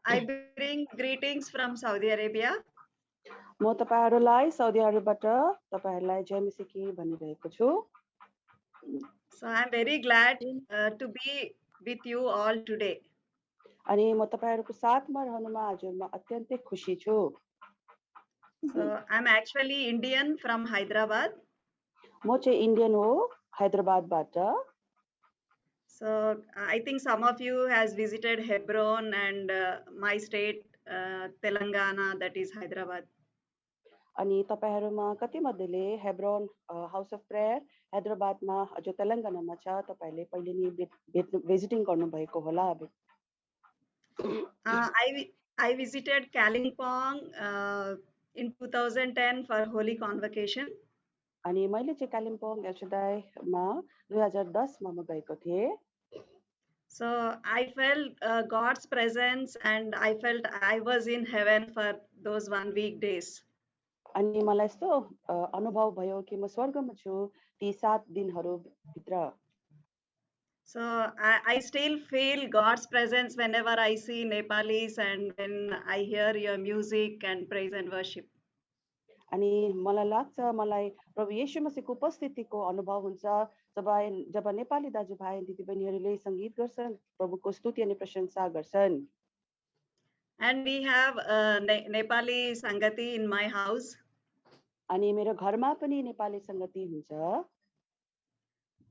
I bring greetings from Saudi Arabia. म तपाईहरुलाई Saudi अरबबाट तपाईहरुलाई जय मसीकी भनिरहेको छु। So I'm very glad to be with you all today. अनि म तपाईहरुको साथमा रहनुमा आज म अत्यन्तै खुशी छु। So I'm actually Indian from Hyderabad. म चाहिँ इन्डियन हो हैदराबादबाट। So I think some of you has visited Hebron and my state Telangana, that is Hyderabad. अनि तपाईहरुमा कति मध्येले हेब्रोन हाउस अफ प्रेयर हैदराबादमा जो तेलंगानामा छ तपाईले पहिले नि भिजिटिङ गर्नु भएको होला। I visited Kalimpong in 2010 for Holy Convocation. अनि मैले चाहिँ कालिम्पोङ एल्शदाईमा 2010 मा म गएको थिए। So I felt God's presence and I felt I was in heaven for those 1 week days. अनि मलाई यस्तो अनुभव भयो कि म स्वर्गमा छु ती 7 दिनहरु भित्र। So I still feel God's presence whenever I see Nepalis and when I hear your music and praise and worship. अनि मलाई लाग्छ मलाई प्रभु येशू मसीहको उपस्थितिको अनुभव हुन्छ जब नेपाली दाजुभाइ दिदीबहिनीहरूले संगीत गर्छन् प्रभुको स्तुति अनि प्रशंसा गर्छन्। And we have Nepali Sangati in my house. अनि मेरो घरमा पनि नेपाली संगति हुन्छ।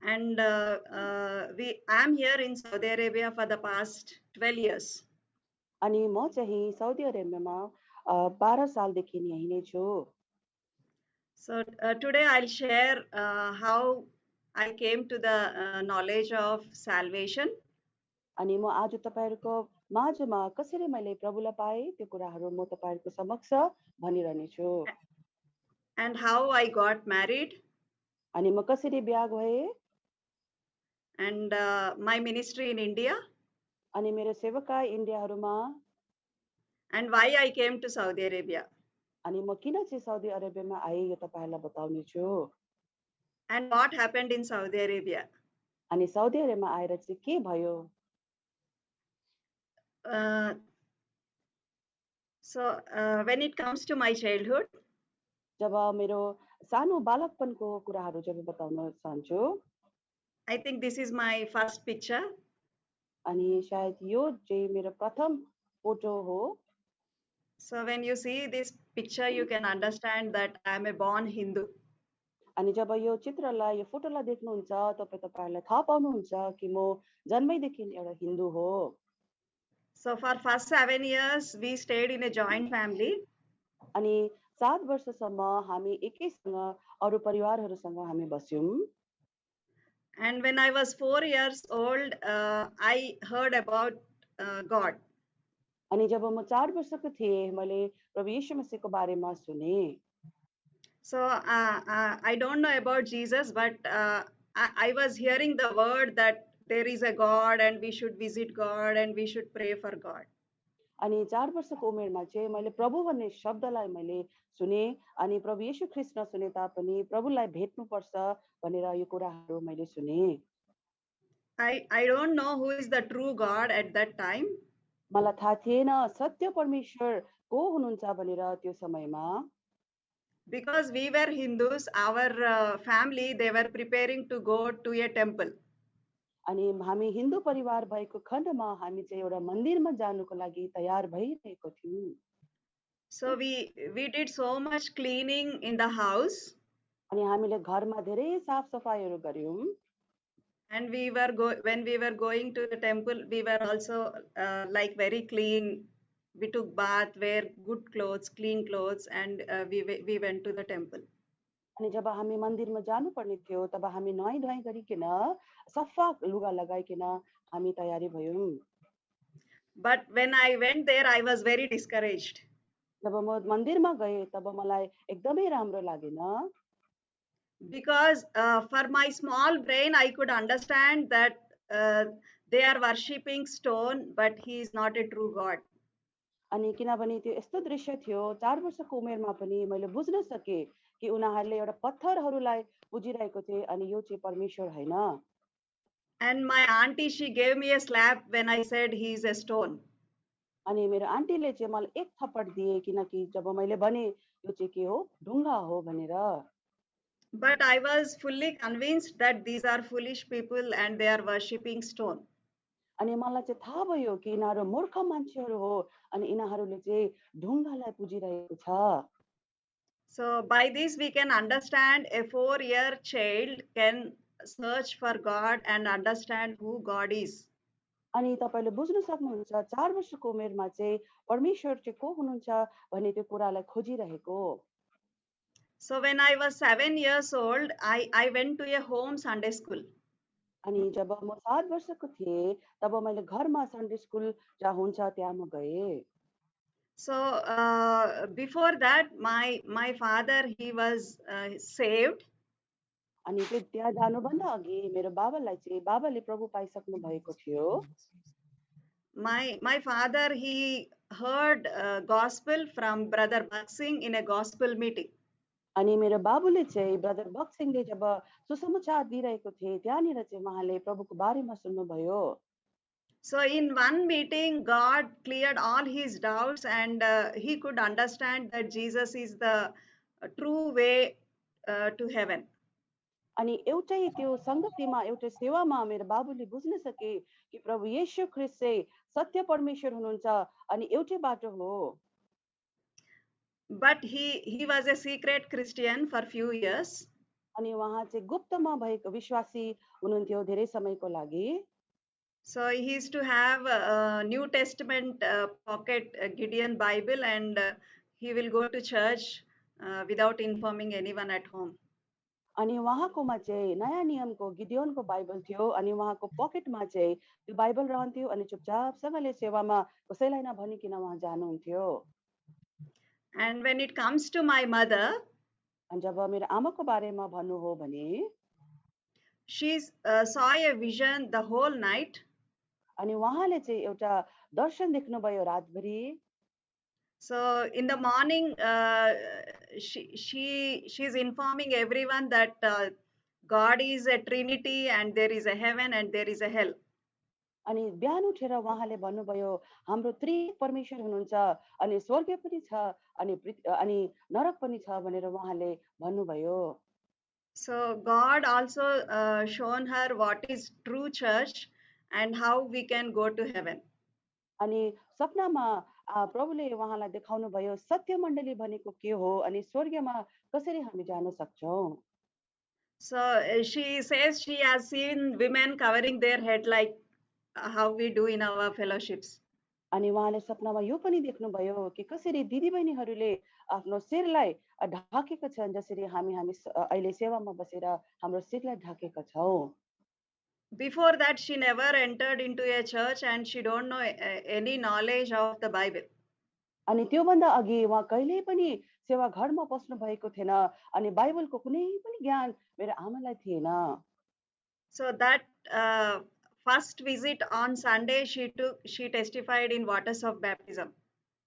And I am here in Saudi Arabia for the past 12 years. अनि म चाहिँ साउदी अरेबियामा 12 सालदेखि यही नै छु। So today I'll share how I came to the knowledge of salvation. अनि म आज तपाईहरुको माझमा कसरी मैले प्रभुलाई पाए त्यो कुराहरु म तपाईहरुको समक्ष भनिरहने छु। And how I got married. अनि म कसरी बिहा भए। And my ministry in India. अनि मेरो सेवकाई इन्डियाहरुमा। And why I came to Saudi Arabia. अनि म किन चाहिँ साउदी अरेबियामा आए यो तपाईहरुलाई बताउने छु। And what happened in Saudi Arabia. अनि साउदी अरेबियामा आएर चाहिँ के भयो। So when it comes to my childhood. जब मेरो सानो बालकपनको कुराहरु जब बताउन चाहन्छु। I think this is my first picture. अनि सायद यो चाहिँ मेरो प्रथम फोटो हो। So when you see this picture you can understand that I am a born Hindu. अनि जब यो चित्रलाई यो फोटोलाई देख्नुहुन्छ तपाईहरुलाई थाहा पाउनुहुन्छ कि म जन्मैदेखि एउटा हिन्दू हो। So for first 7 years we stayed in a joint family. अनि 7 वर्षसम्म हामी एकैसँग अरु परिवारहरुसँग हामी बस्यौं। And when I was 4 years old I heard about God. अनि जब म 4 वर्षको थिए मैले प्रभु येशू मसीहको बारेमा सुने। So I don't know about Jesus but I was hearing the word that there is a God and we should visit God and we should pray for God. अनि 4 वर्षको उमेरमा चाहिँ मैले प्रभु भन्ने शब्दलाई मैले सुने अनि प्रभु येशू ख्रीष्ट नसुने तापनि प्रभुलाई भेट्नु पर्छ भनेर यो कुराहरु मैले सुने। I don't know who is the true God at that time. मलाई थाहा थिएन सत्य परमेश्वर को हुनुहुन्छ भनेर त्यो समयमा। Because we were Hindus, our family they were preparing to go to a temple. अनि हामी हिन्दू परिवार भएको खण्डमा हामी चाहिँ एउटा मन्दिरमा जानुको लागि तयार भइरहेको थियौं। So we did so much cleaning in the house. अनि हामीले घरमा धेरै साफ सफाईहरु गर्यौं। And when we were going to the temple we were also like very clean. We took bath, wear good clothes, clean clothes and we went to the temple. अनि जब हामी मन्दिरमा जानु पर्ने थियो तब हामी नुहाई धुवाई गरिकिन सफा लुगा लगाइकिन हामी तयारी भयौं। But when I went there I was very discouraged. जब म मन्दिरमा गए तब मलाई एकदमै राम्रो लागेन। Because for my small brain I could understand that they are worshipping stone but he is not a true God. अनि किनभने त्यो यस्तो दृश्य थियो 4 वर्षको उमेरमा पनि मैले बुझ्न सके कि उनीहरूले एउटा पत्थरहरूलाई पूजिरहेको थिए अनि यो चाहिँ परमेश्वर हैन। And my auntie she gave me a slap when I said he is a stone. अनि मेरो आन्टीले चाहिँ मलाई एक थप्पड दिए किनकि जब मैले भने यो चाहिँ के हो ढुङ्गा हो भनेर। But I was fully convinced that these are foolish people and they are worshipping stone. अनि मलाई चाहिँ थाहा भयो कि यिनीहरू मूर्ख मान्छेहरू हो अनि यिनीहरूले चाहिँ ढुङ्गालाई पुजिरहेको छ। So, by this, we can understand a 4-year child can search for God and understand who God is. अनि तपाईँले बुझ्न सक्नुहुन्छ 4 वर्षको उमेरमा चाहिँ परमेश्वर चाहिँ को हुनुहुन्छ भन्ने त्यो कुरालाई खोजिरहेको। So, when I was 7 years old, I went to a home Sunday school. अनि जब म 7 वर्षको थिएँ तब मैले घरमा सन्डे स्कुल जहाँ हुन्छ त्यहाँ म गएँ। So, before that, my father, he was saved. अनि त्यो त्यहाँ जानुभन्दा अघि मेरो बाबाले प्रभु पाइसक्नु भएको थियो। My father, he heard gospel from Brother Baksing in a gospel meeting. अनि मेरो बाबुले चाहिँ ब्रदर बक्सिङले जब सुसमाचार दिइरहेको थिए त्यहाँनिर चाहिँ उहाँले प्रभुको बारेमा सुन्नुभयो। So in one meeting, God cleared all his doubts and he could understand that Jesus is the true way to heaven. अनि एउटै त्यो संगतिमा एउटै सेवामा मेरो बाबुले बुझ्न सके कि प्रभु येशू ख्रीष्ट चाहिँ सत्य परमेश्वर हुनुहुन्छ अनि एउटै बाटो हो। But he was a secret Christian for few years. अनि उहाँ चाहिँ गुप्तमा भएको विश्वासी हुनुहुन्थ्यो धेरै समयको लागि। So he used to have a New Testament pocket Gideon Bible and he will go to church without informing anyone at home. अनि उहाँकोमा चाहिँ नयाँ नियमको गिडियोनको बाइबल थियो अनि उहाँको पकेटमा चाहिँ त्यो बाइबल रहन्थ्यो अनि चुपचापसँगले सेवामा कसैलाई नभनिकन उहाँ जानुहुन्थ्यो। And when it comes to my mother, अनि जब मेरो आमाको बारेमा भन्नु हो भने she saw a vision the whole night. अनि उहाँले चाहिँ एउटा दर्शन देख्नुभयो रातभरि। So in the morning, she's informing everyone that God is a Trinity and there is a heaven and there is a hell. अनि बिहान उठेर उहाँले भन्नुभयो हाम्रो त्रिएक परमेश्वर हुनुहुन्छ अनि स्वर्ग पनि छ अनि नरक पनि छ भनेर उहाँले भन्नुभयो। So God also shown her what is true church and how we can go to heaven. अनि सपनामा प्रभुले उहाँलाई देखाउनु भयो सत्य मण्डली भनेको के हो अनि स्वर्गमा कसरी हामी जान सक्छौं। So she says she has seen women covering their head like how we do in our fellowships. अनि उहाँले सपनामा यो पनि देख्नुभयो कि कसरी दिदीबहिनीहरूले आफ्नो शिरलाई ढाकेका छन् जसरी हामी अहिले सेवामा बसेर हाम्रो शिरलाई ढाकेका छौं। Before that, she never entered into a church and she don't know any knowledge of the Bible. अनि त्योभन्दा अघि उहाँ कहिल्यै पनि सेवा घरमा पस्नु भएको थिएन अनि बाइबलको कुनै पनि ज्ञान मेरो आमालाई थिएन। So that first visit on Sunday, she testified in waters of baptism.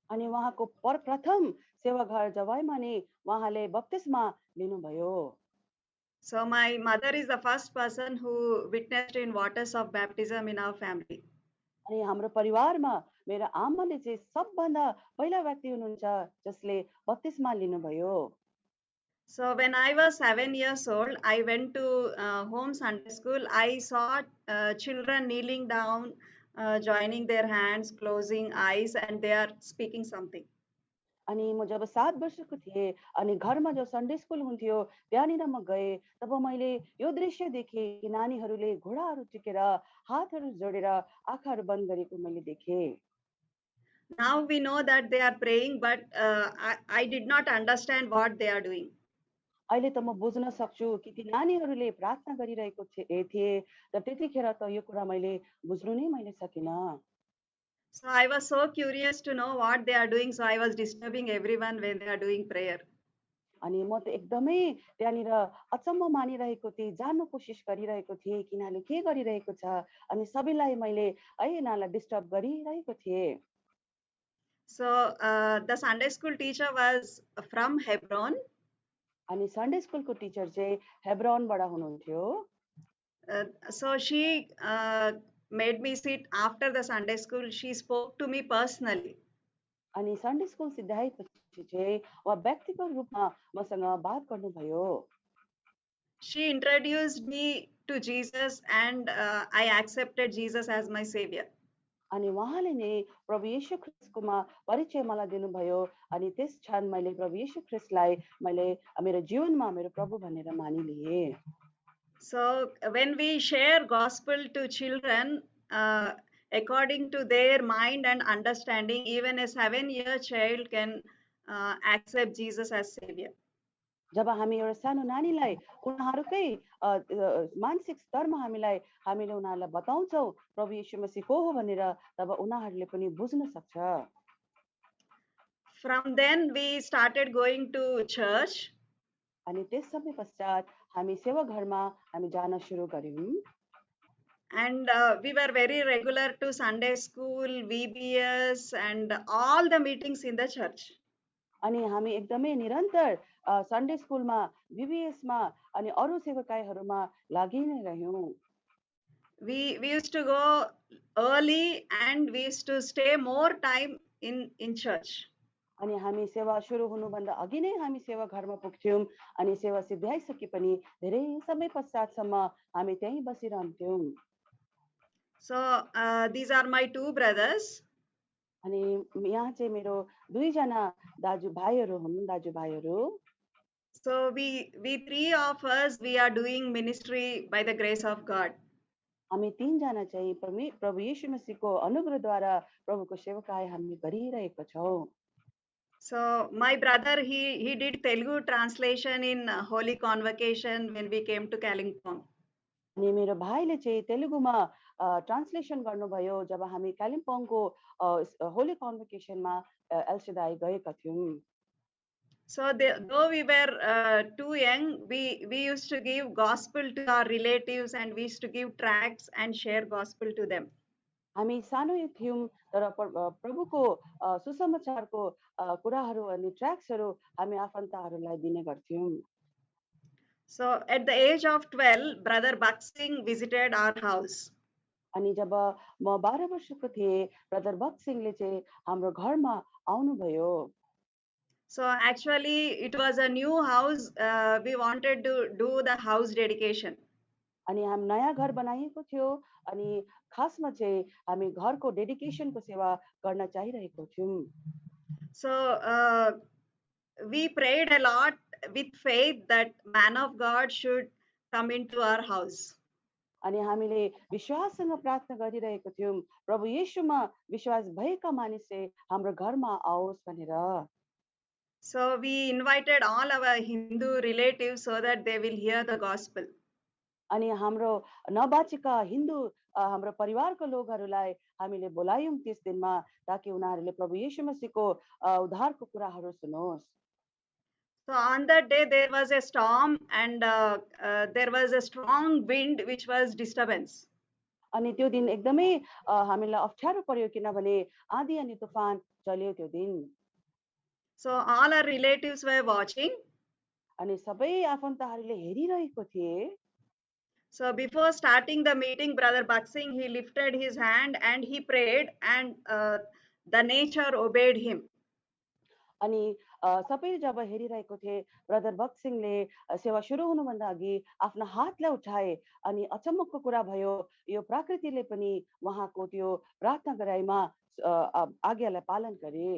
अनि उहाँको प्रथम सेवा घर जवाईमा नि उहाँले बप्तिस्मा लिनुभयो। So my mother is the first person who witnessed in waters of baptism in our family. अनि हाम्रो परिवारमा मेरो आमाले चाहिँ सबभन्दा पहिला व्यक्ति हुनुहुन्छ जसले बप्तिस्मा लिनुभयो। So when I was 7 years old, I went to home Sunday school. I saw children kneeling down, joining their hands, closing eyes, and they are speaking something. अनि म जब 7 वर्षको थिएँ अनि घरमा जो सन्डे स्कुल हुन्थ्यो त्यहाँनिर म गएँ तब मैले यो दृश्य देखेँ कि नानीहरूले घोडाहरू टेकेर हातहरू जोडेर आँखाहरू बन्द गरेको मैले देखेँ। Now we know that they are praying, but I did not understand what they are doing. अहिले त म बुझ्न सक्छु कि ती नानीहरूले प्रार्थना गरिरहेको थिए र त्यतिखेर त यो कुरा मैले बुझ्नु नै मैले सकिनँ। So I was so curious to know what they are doing. So I was disturbing everyone when they are doing prayer. अनि म त एकदमै त्यहाँनिर अचम्म मानिरहेको थिएँ जान्नु कोसिस गरिरहेको थिएँ कि यिनीहरूले के गरिरहेको छ अनि सबैलाई मैले है यिनीहरूलाई डिस्टर्ब गरिरहेको थिएँ। So the Sunday school teacher was from Hebron. अनि सन्डे स्कुलको टिचर चाहिँ हेब्रोनबाट हुनुहुन्थ्यो। So she made me sit after the Sunday school. She spoke to me personally. अनि सन्डे स्कुल सिद्ध्याएपछि चाहिँ उहाँ व्यक्तिगत रूपमा मसँग बात गर्नुभयो She introduced me to Jesus, and I accepted Jesus as my savior. अनि उहाँले नै प्रभु येशू ख्रिस्टकोमा परिचय मलाई दिनुभयो अनि त्यस क्षण मैले प्रभु येशू ख्रिस्टलाई मैले मेरो जीवनमा मेरो प्रभु भनेर मानिलिएँ So when we share gospel to children, according to their mind and understanding, even a 7-year child can accept Jesus as savior. जब हामी एउटा सानो नानीलाई उनीहरूकै मानसिक स्तरमा हामीले उनीहरूलाई बताउँछौँ प्रभु येशू मसीह को हो भनेर तब उनीहरूले पनि बुझ्न सक्छ From then we started going to church. अनि त्यस समय पश्चात हामी सेवा घरमा हामी जान सुरु गर्यौं And we were very regular to Sunday school, VBS, and all the meetings in the church. अनि हामी एकदमै निरन्तर सन्डे स्कुलमा VBSमा अनि अरू सेवाकाईहरूमा लागि नै रह्यौं We used to go early and we used to stay more time in church. अनि हामी सेवा सुरु हुनुभन्दा अघि नै हामी सेवा घरमा पुग्थ्यौं अनि सेवा सिद्ध्याइसके पनि धेरै समय पश्चातसम्म हामी त्यहीँ बसिरहन्थ्यौं So these are my two brothers. अनि यहाँ चाहिँ मेरो दुईजना दाजुभाइहरू हुन् दाजुभाइहरू So we three of us we are doing ministry by the grace of God. हामी तीनजना चाहिँ प्रभु येशू मसीहको अनुग्रहद्वारा प्रभुको सेवाकाई हामी गरिरहेका छौं So my brother he did Telugu translation in Holy Convocation when we came to Kalimpong. अनि मेरो भाइले चाहिँ तेलुगुमा ट्रान्सलेसन गर्नुभयो जब हामी कालिम्पोङको होली कन्भोकेसनमा एलसिदाई गएका थियौं So though we were too young, we used to give gospel to our relatives and we used to give tracts and share gospel to them. हामी सानो थियौं तर प्रभुको सुसमाचारको कुराहरू अनि ट्र्याक्सहरू हामी आफन्तहरूलाई दिने गर्थ्यौं So at the age of 12, Brother Baksing visited our house. अनि जब म 12 वर्षको थिएँ ब्रदर भक्त सिंहले चाहिँ हाम्रो घरमा आउनुभयो So actually it was a new house. We wanted to do the house dedication. अनि हामी नयाँ घर बनाइएको थियो अनि खासमा चाहिँ हामी घरको डेडिकेसनको सेवा गर्न चाहिरहेको थियौं So we prayed a lot with faith that man of God should come into our house. अनि हामीले विश्वाससँग प्रार्थना गरिरहेको थियौं प्रभु येशूमा विश्वास भएका मानिस चाहिँ हाम्रो घरमा आओस् भनेर So we invited all our Hindu relatives so that they will hear the gospel. अनि हाम्रो नबाचेका हिन्दू हाम्रो परिवारको लोकहरूलाई हामीले बोलायौं त्यस दिनमा ताकि उनीहरूले प्रभु येशू मसीहको उद्धारको कुराहरू सुनोस् So on that day there was a storm and there was a strong wind which was disturbance. अनि त्यो दिन एकदमै हामीलाई अप्ठ्यारो पर्यो किनभने आँधी अनि तुफान चल्यो त्यो दिन So all our relatives were watching. अनि सबै आफन्तहरूले हेरिरहेको थिए So before starting the meeting, Brother Baksing, he lifted his hand and he prayed and the nature obeyed him. अनि सबै जब हेरिरहेको थिए ब्रदर भक्त सिंहले सेवा सुरु हुनुभन्दा अघि आफ्नो हातलाई उठाए अनि अचम्मको कुरा भयो यो प्रकृतिले पनि उहाँको त्यो प्रार्थना गराइमा आज्ञालाई पालन गरे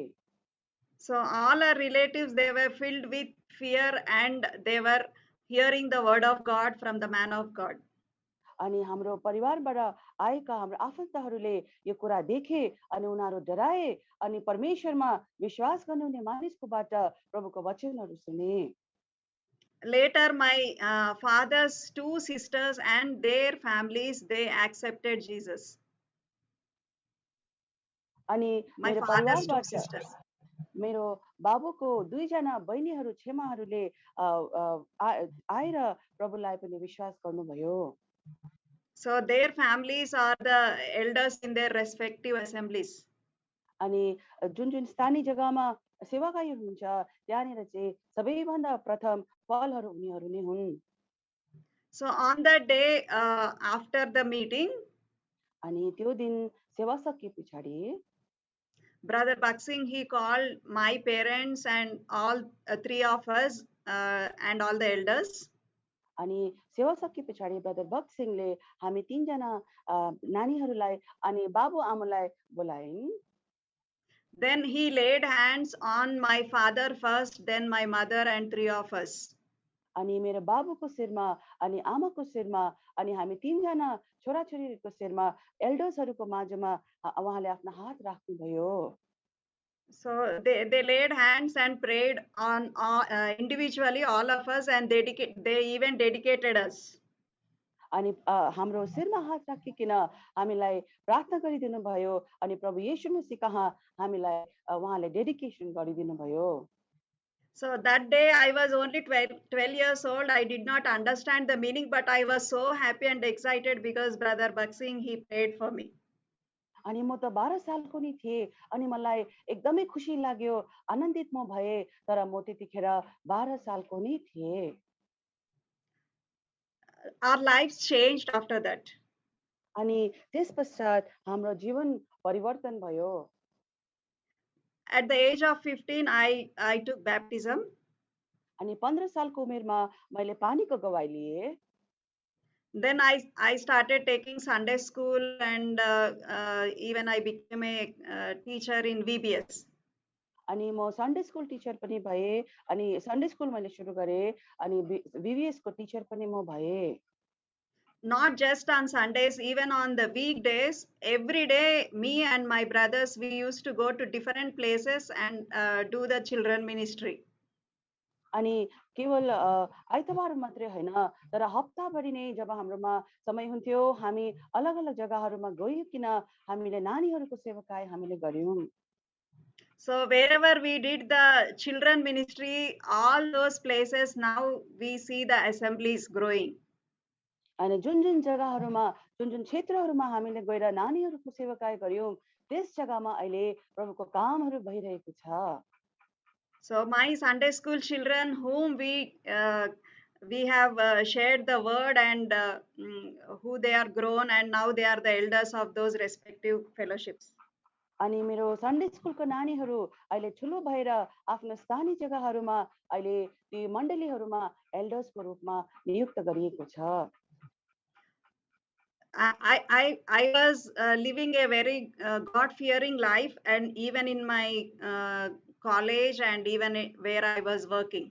So all our relatives, they were filled with fear and they were hearing the word of God from the man of God. अनि हाम्रो परिवारबाट आएका हाम्रो आफन्तहरूले यो कुरा देखे अनि उनीहरू डराए अनि परमेश्वरमा विश्वास गर्नुहुने मानिसकोबाट प्रभुको वचनहरू सुने Later, my father's two sisters and their families, they accepted Jesus. अनि My मेरो father's two परिवारबाट sisters. मेरो बाबुको दुईजना बहिनीहरू छेमाहरूले आएर प्रभुलाई पनि विश्वास गर्नुभयो So their families are the elders in their respective assemblies. अनि जुन जुन स्थानीय जग्गामा सेवाकाई हुनुहुन्छ त्यहाँनिर चाहिँ सबैभन्दा प्रथम पहलहरू उनीहरू नै हुन् So on that day, after the meeting, अनि त्यो दिन सेवा सके पछाडि Brother Baksing, he called my parents and all three of us and all the elders. अनि सेवा सके पछाडि ब्रदर भक्त सिंहले हामी तीनजना नानीहरूलाई अनि बाबुआमालाई बोलाइन्। Then he laid hands on my father first, then my mother and three of us. अनि मेरो बाबुको शिरमा अनि आमाको शिरमा अनि हामी तीनजना छोराछोरीको शिरमा एल्डर्सहरूको माझमा उहाँले आफ्नो हात राख्नुभयो। So they laid hands and prayed on individually all of us, and they even dedicated us. अनि हाम्रो शिरमा हात राखिकन हामीलाई प्रार्थना गरिदिनु भयो अनि प्रभु येशू मसीह कहाँ हामीलाई उहाँले डेडिकेसन गरिदिनु भयो। So that day I was only 12 years old. I did not understand the meaning, but I was so happy and excited because Brother Baksing, he prayed for me. अनि म त 12 सालको नि थिएँ अनि मलाई एकदमै खुसी लाग्यो, आनन्दित म भए, तर म त्यतिखेर 12 सालको नि थिएँ। Our lives changed after that. अनि त्यसपश्चात हाम्रो जीवन परिवर्तन भयो। At the age of 15, I took baptism. अनि 15 सालको उमेरमा मैले पानीको गवाई लिएँ। Then I started taking Sunday school, and even I became a teacher in VBS. अनि म सन्डे स्कुल टिचर पनि भएँ अनि सन्डे स्कुल मैले सुरु गरेँ अनि VBS को टिचर पनि म भएँ। Not just on Sundays, even on the weekdays, every day, me and my brothers, we used to go to different places and do the children ministry. अनि केवल आइतबार मात्रै होइन तर हप्ताभरि नै जब हाम्रोमा समय हुन्थ्यो हामी अलग अलग जग्गाहरूमा गइकन हामीले नानीहरूको सेवाकाई हामीले गर्यौं। So wherever we did the children ministry, all those places, now we see the assemblies growing. अनि जुन जुन जग्गाहरूमा जुन जुन क्षेत्रहरूमा हामीले गएर नानीहरूको सेवाकाई गर्यौं त्यस जग्गामा अहिले प्रभुको कामहरू भइरहेको छ। So my Sunday school children, whom we have shared the word, and who they are grown, and now they are the elders of those respective fellowships. अनि मेरो सन्डे स्कुलको नानीहरू अहिले ठुलो भएर आफ्नो स्थानीय जग्गाहरूमा अहिले ती मण्डलीहरूमा एल्डर्सको रूपमा नियुक्त गरिएको छ। I was living a very God-fearing life, and even in my college and even where I was working.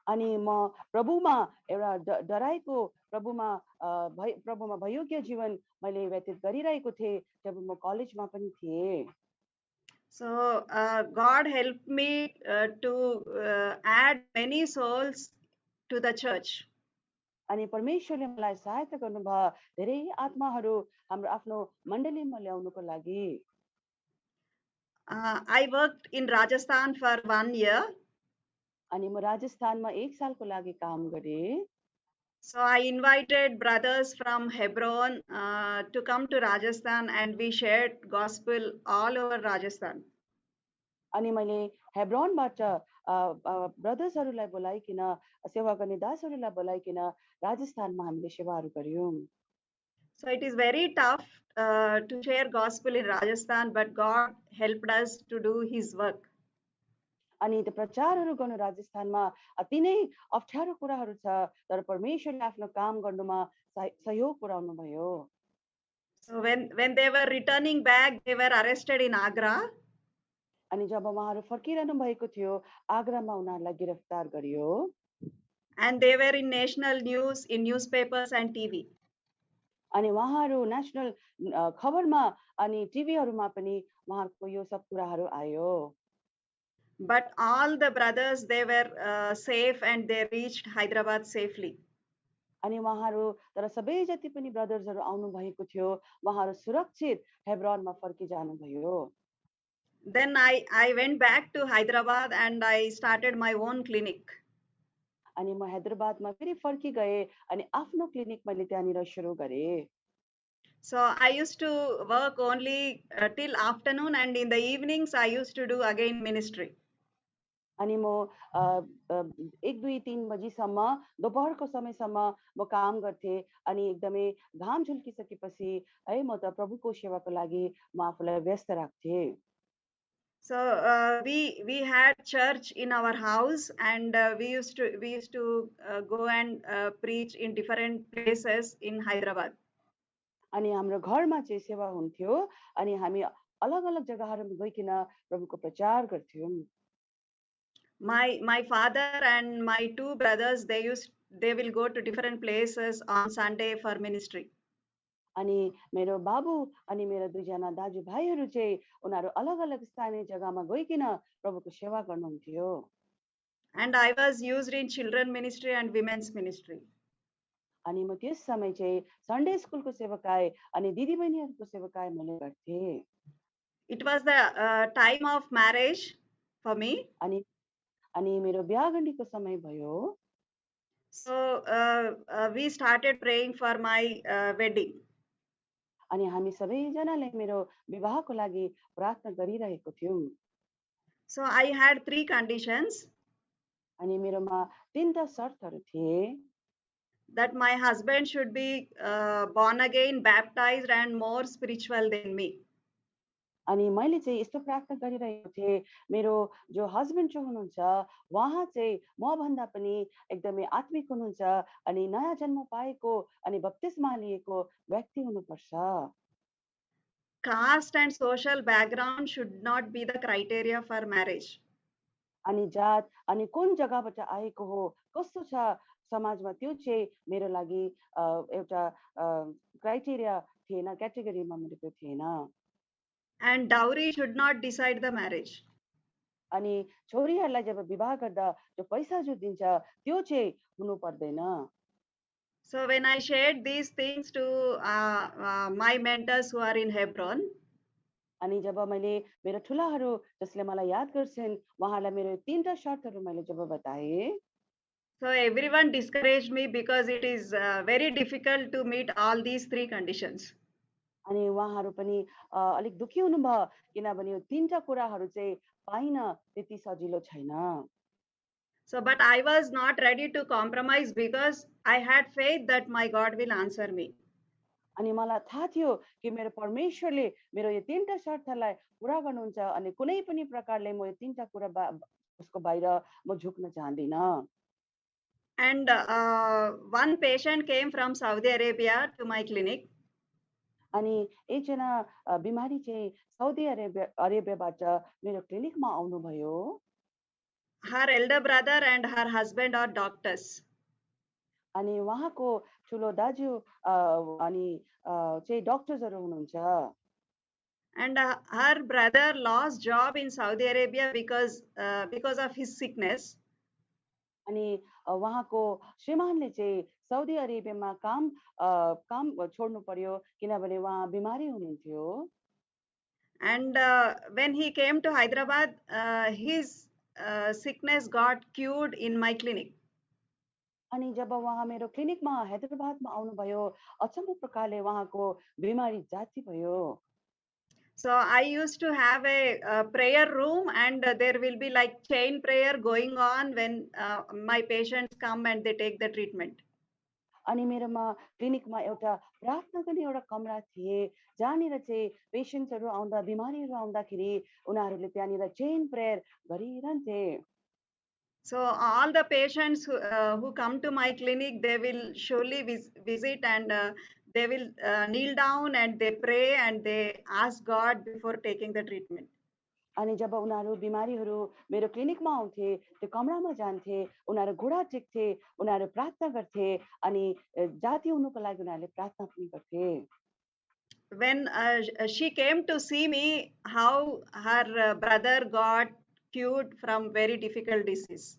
अनि म प्रभुमा एउटा डराएको प्रभुमा भयोग्य जीवन मैले व्यतीत गरिरहेको थिएँ जब म कलेजमा पनि थिएँ। So God helped me to add many souls to the church. अनि परमेश्वरले मलाई सहायता गर्नुभयो धेरै आत्माहरू हाम्रो आफ्नो मण्डलीमा ल्याउनको लागि। I worked in Rajasthan for 1 year. अनि म राजस्थानमा 1 सालको लागि काम गरेँ। So I invited brothers from Hebron to come to Rajasthan, and we shared gospel all over Rajasthan. अनि मैले हेब्रोनबाट ब्रदर्सहरूलाई बोलाइकन सेवा गर्ने दासहरूलाई बोलाइकन राजस्थानमा हामीले सेवाहरू गर्यौं। So it is very tough to share gospel in Rajasthan, but God helped us to do His work. अनि त्यो प्रचारहरू गर्नु राजस्थानमा अति नै अप्ठ्यारो कुराहरू छ तर परमेश्वरले आफ्नो काम गर्नुमा सहयोग पुर्याउनु भयो। So when they were returning back, they were arrested in Agra. अनि जब उहाँहरू फर्किरहनु भएको थियो आगरामा उनीहरूलाई गिरफ्तार गरियो। And they were in national news, in newspapers and TV. अनि उहाँहरू नेशनल खबरमा अनि टिभीहरूमा पनि उहाँहरूको यो सब कुराहरू आयो। But all the brothers, they were safe, and they reached Hyderabad safely. अनि उहाँहरू तर सबै जति पनि ब्रदर्सहरू आउनु भएको थियो उहाँहरू सुरक्षित हेब्रोनमा फर्किजानु भयो। Then I went back to Hyderabad and I started my own clinic. अनि म हैदराबादमा फेरि फर्की गए अनि आफ्नो क्लिनिक मैले त्यहाँनिर सुरु गरेँ। So I used to work only till afternoon, and in the evenings I used to do again ministry. अनि म अ, अ, 1, 2, 3 बजीसम्म दोपहरको समयसम्म म काम गर्थेँ। अनि एकदमै घाम झुल्किसकेपछि है म त प्रभुको सेवाको लागि म आफूलाई व्यस्त राख्थेँ। So we had church in our house, and we used to go and preach in different places in Hyderabad. अनि हाम्रो घरमा चाहिँ सेवा हुन्थ्यो अनि हामी अलग-अलग जग्गाहरूमा गइकन प्रभुको प्रचार गर्थ्यौँ। My father and my two brothers, they will go to different places on Sunday for ministry. अनि मेरो बाबु अनि मेरो 2 जना दाजुभाइहरू चाहिँ उनीहरू अलग-अलग स्थानीय जग्गामा गइकन प्रभुको सेवा गर्नुहुन्थ्यो। And I was used in children ministry and women's ministry. अनि म त्यस समय चाहिँ सन्डे स्कुलको सेवाकाई अनि दिदीबहिनीहरूको सेवाकाई मैले गर्थेँ। It was the time of marriage for me. अनि अनि मेरो बिहागण्डीको समय भयो। So we started praying for my wedding. अनि हामी सबैजनाले मेरो विवाहको लागि प्रार्थना गरिरहेको थियौँ। So I had three conditions: अनि मेरोमा 3टा शर्तहरू थिए। that my husband should be born again, baptized, and more spiritual than me. अनि मैले चाहिँ यस्तो प्रार्थना गरिरहेको थिएँ, मेरो जो हस्बेन्ड जो हुनुहुन्छ, उहाँ चाहिँ मभन्दा पनि एकदमै आत्मिक हुनुहुन्छ अनि नयाँ जन्म पाएको अनि बप्तिस्मा लिएको व्यक्ति हुनुपर्छ। Caste and social background should not be the criteria for marriage. अनि जात अनि कुन जग्गाबाट आएको हो, कस्तो छ समाजमा त्यो चाहिँ मेरो लागि एउटा क्राइटेरिया थिएन, क्याटेगोरीमा मेरो त्यो थिएन। And dowry should not decide the marriage. अनि छोरीहरूलाई जब विवाह गर्दा जो पैसा जो दिन्छ, त्यो चाहिँ हुनु पर्दैन। So when I shared these things to my mentors who are in Hebron, अनि जब मैले मेरो ठुलाहरू जसले मलाई याद गर्छन्, उहाँहरूलाई मेरो 3टा शर्तहरू मैले जब बताएँ, so everyone discouraged me because it is very difficult to meet all these three conditions. अनि उहाँहरू पनि अलिक दुःखी हुनुभयो किनभने यो 3टा कुराहरू चाहिँ पाइन त्यति सजिलो छैन। So, but I was not ready to compromise because I had faith that my God will answer me. अनि मलाई थाहा थियो कि मेरो परमेश्वरले मेरो यो 3टा शर्तलाई पुरा गर्नुहुन्छ अनि कुनै पनि प्रकारले म यो 3टा कुरा उसको बाहिर म झुक्न चाहदिनँ। And one patient came from Saudi Arabia to my clinic. अनि एकजना बिमारी चाहिँ साउदी अरेबियाबाट मेरो क्लिनिकमा आउनुभयो। Her elder brother and her husband are doctors. अनि उहाँको ठुलो दाजु अनि चाहिँ डक्टर्सहरू हुनुहुन्छ। And her brother lost job in Saudi Arabia because of his sickness. अनि उहाँको श्रीमानले चाहिँ साउदी अरेबियामा काम छोड्नु पर्यो किनभने उहाँ बिमारी हुनुहुन्थ्यो। And when he came to Hyderabad, his sickness got cured in my clinic. अनि जब उहाँ मेरो क्लिनिकमा हैदराबादमा आउनुभयो, अचम्म प्रकारले उहाँको बिमारी जाती भयो। So I used to have a prayer room, and there will be like chain prayer going on when my patients come and they take the treatment. अनि मेरोमा क्लिनिकमा एउटा प्रार्थना गर्ने एउटा कमरा थिए जहाँनिर चाहिँ पेशेन्ट्सहरू आउँदा बिमारीहरू आउँदाखेरि उनीहरूले त्यहाँनिर चेन प्रेयर गरिरहन्थे। So all the patients who come to my clinic, they will surely visit, and they will kneel down and they pray and they ask God before taking the treatment. अनि जब उनीहरू बिमारीहरू मेरो क्लिनिकमा आउँथे, त्यो कमरामा जान्थे, उनीहरू घुँडा टेक्थे, उनीहरू प्रार्थना गर्थे अनि जाती हुनुको लागि उनीहरूले प्रार्थना पनि गर्थे। When she came to see me, how her brother got cured from very difficult disease.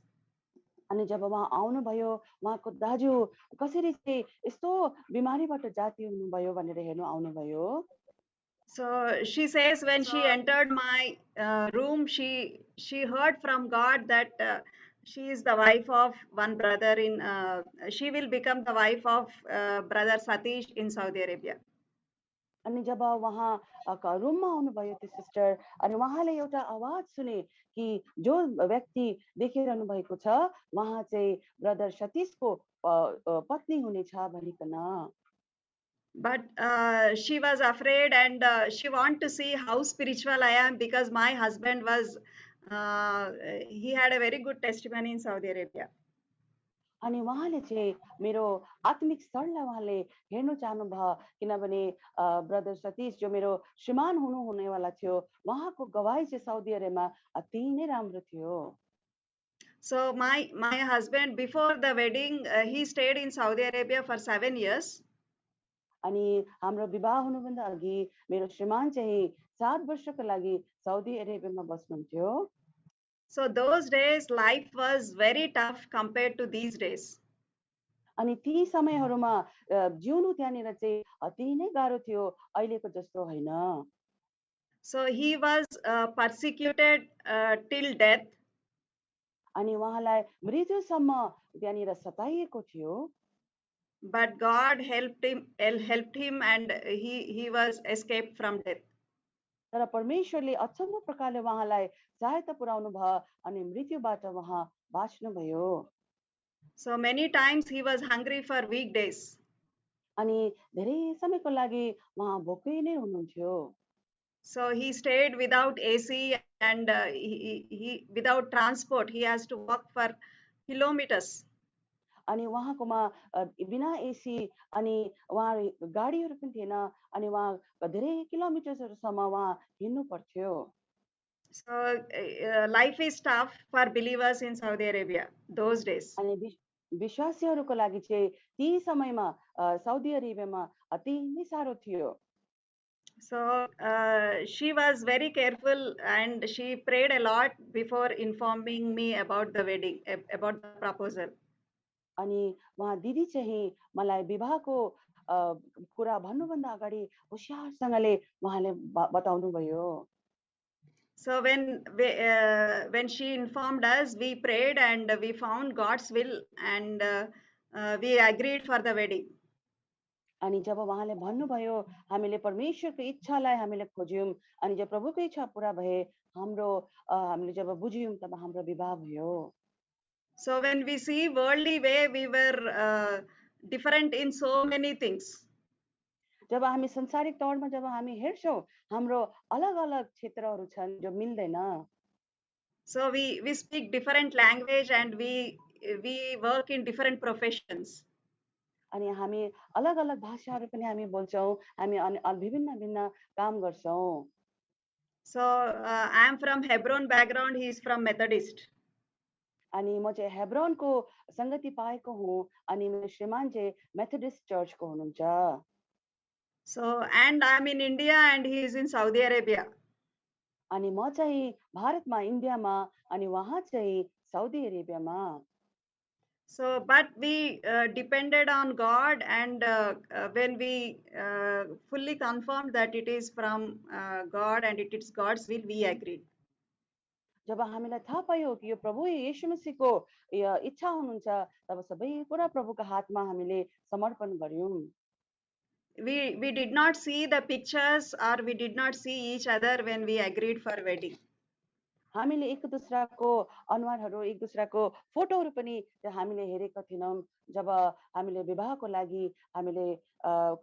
अनि जब उहाँ आउनुभयो, उहाँको दाजु कसरी चाहिँ यस्तो बिमारीबाट जाती हुनुभयो भनेर हेर्नु आउनुभयो। So she says when she entered my room, she heard from God that she is the wife of one brother in. She will become the wife of brother Satish in Saudi Arabia. अनि जब उहाँ रुममा आउनुभयो त्यो sister, अनि उहाँले एउटा आवाज सुने कि जो व्यक्ति देखिरहनु भएको छ, उहाँ चाहिँ ब्रदर सतीशको पत्नी हुनेछ भनिकन। But she was afraid, and she want to see how spiritual I am, because my husband was he had a very good testimony in Saudi Arabia. अनि उहाँले चाहिँ मेरो आत्मिक स्तरलाई उहाँले हेर्नु चाहनुभयो, किनभने ब्रदर सतीश जो मेरो श्रीमान हुनेवाला थियो, उहाँको गवाई चाहिँ साउदी अरेबियामा अति नै राम्रो थियो। So my husband, before the wedding, he stayed in Saudi Arabia for 7 years. अनि हाम्रो विवाह हुनुभन्दा अघि मेरो श्रीमान चाहिँ 7 वर्षको लागि साउदी अरेबियामा बस्नुहुन्थ्यो। So those days life was very tough compared to these days. अनि ती समयहरूमा जिउनु त्यहाँनिर चाहिँ अति नै गाह्रो थियो, अहिलेको जस्तो होइन। So he was persecuted till death. अनि उहाँलाई मृत्युसम्म त्यहाँनिर सताइएको थियो। But God helped him, and he was escaped from death. तर परमेश्वरले अचम्म प्रकारले उहाँलाई सहायता पुर्याउनु भयो अनि मृत्युबाट उहाँ बाँच्नुभयो। So many times he was hungry for weekdays. अनि धेरै समयको लागि उहाँ भोकै नै हुनुहुन्थ्यो। So he stayed without AC, and he without transport. He has to walk for kilometers. अनि उहाँकोमा बिना एसी अनि उहाँ गाडीहरू पनि थिएन, अनि उहाँ धेरै किलोमिटर्सहरूसम्म उहाँ हिँड्नु पर्थ्यो। So life is tough for believers in Saudi Arabia those days. अनि विश्वासीहरूको लागि चाहिँ ती समयमा साउदी अरेबियामा अति नै साह्रो थियो। So she was very careful, and she prayed a lot before informing me about the wedding, about the proposal. अनि उहाँ दिदी चाहिँ मलाई विवाहको कुरा भन्नुभन्दा अगाडि होशियारसँगले उहाँले बताउनु भयो। So when she informed us, we prayed and we found God's will, and we agreed for the wedding. अनि जब उहाँले भन्नुभयो, हामीले परमेश्वरको इच्छालाई हामीले खोज्यौं, अनि जब प्रभुको इच्छा पूरा भए हामीले जब बुझ्यौं, तब हाम्रो विवाह भयो। So when we see worldly way, we were different in so many things. जब हामी संसारिक तौरमा जब हामी हेर्छौं, हाम्रो अलग-अलग क्षेत्रहरू छन् जो मिल्दैन। So we speak different language, and we work in different professions. अनि हामी अलग-अलग भाषाहरू पनि हामी बोल्छौं, हामी विभिन्न काम गर्छौं। So I am from Hebron background, he is from Methodist. अनि म चाहिँ हेब्रोनको संगति पाएको हुँ, अनि मेरो श्रीमान चाहिँ मेथोडिस्ट चर्चको हुनुहुन्छ। So, and I am in India, and he is in Saudi Arabia. अनि म चाहिँ भारतमा, इन्डियामा, अनि उहाँ चाहिँ Saudi अरेबियामा। So, but we depended on God, and when we fully confirmed that it is from God and it is God's will, we agreed. जब हामीलाई थाहा पायो कि यो प्रभु येशू मसीहको इच्छा हुनुहुन्छ, तब सबै कुरा प्रभुको हातमा हामीले समर्पण गर्यौं। We did not see the pictures, or we did not see each other when we agreed for wedding. हामीले एक दुसराको अनुहारहरू, एक दुसराको फोटोहरू पनि हामीले हेरेका थिएनौं, जब हामीले विवाहको लागि हामीले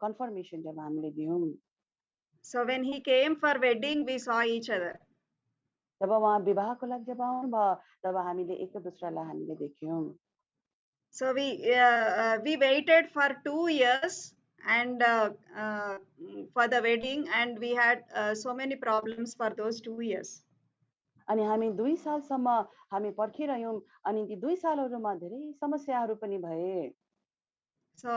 कन्फर्मेसन जब हामीले दियौं। So when he came for wedding, we saw each other. जब उहाँ विवाहको लागि जब आउनुभयो, तब हामीले एक दुसरालाई हामीले देख्यौं। So we waited for 2 years, and for the wedding, and we had so many problems for those 2 years. अनि हामी 2 सालसम्म हामी पर्खिरह्यौं, अनि ती 2 सालहरूमा धेरै समस्याहरू पनि भए। So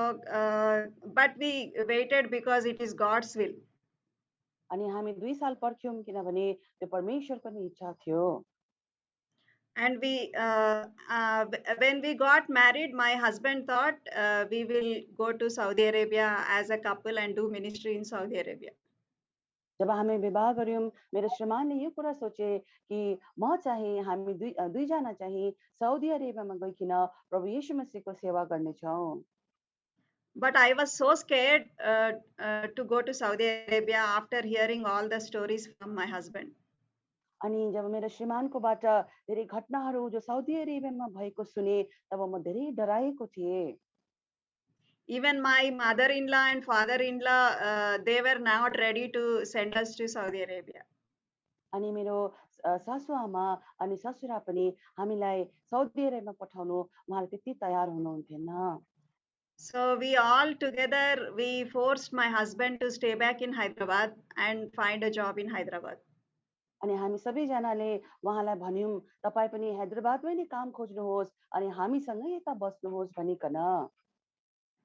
but we waited because it is God's will. अनि हामी 2 साल पर्ख्यौं, किनभने त्यो परमेश्वरको नै इच्छा थियो। And when we got married, my husband thought we will go to Saudi Arabia as a couple and do ministry in Saudi Arabia. जब हामी विवाह गर्यौं, मेरो श्रीमानले यो कुरा सोचे कि म चाहिँ हामी दुईजना चाहिँ साउदी अरेबियामा गइकिन प्रभु येशू मसीहको सेवा गर्नेछौं। But I was so scared to go to Saudi Arabia after hearing all the stories from my husband. अनि जब मेरो श्रीमानकोबाट धेरै घटनाहरू जो साउदी अरेबियामा भएको सुने, तब म धेरै डराएको थिएँ। Even my mother-in-law and father-in-law, they were not ready to send us to Saudi Arabia. अनि मेरो सासुआमा अनि ससुरा पनि हामीलाई साउदी अरेबियामा पठाउनु उहाँहरू त्यति तयार हुनुहुन्थेन। So we all together, we forced my husband to stay back in Hyderabad and find a job in Hyderabad. अनि हामी सबैजनाले उहाँलाई भन्यौँ, तपाईँ पनि हैदराबादमै नै काम खोज्नुहोस् अनि हामीसँगै यता बस्नुहोस् भनिकन।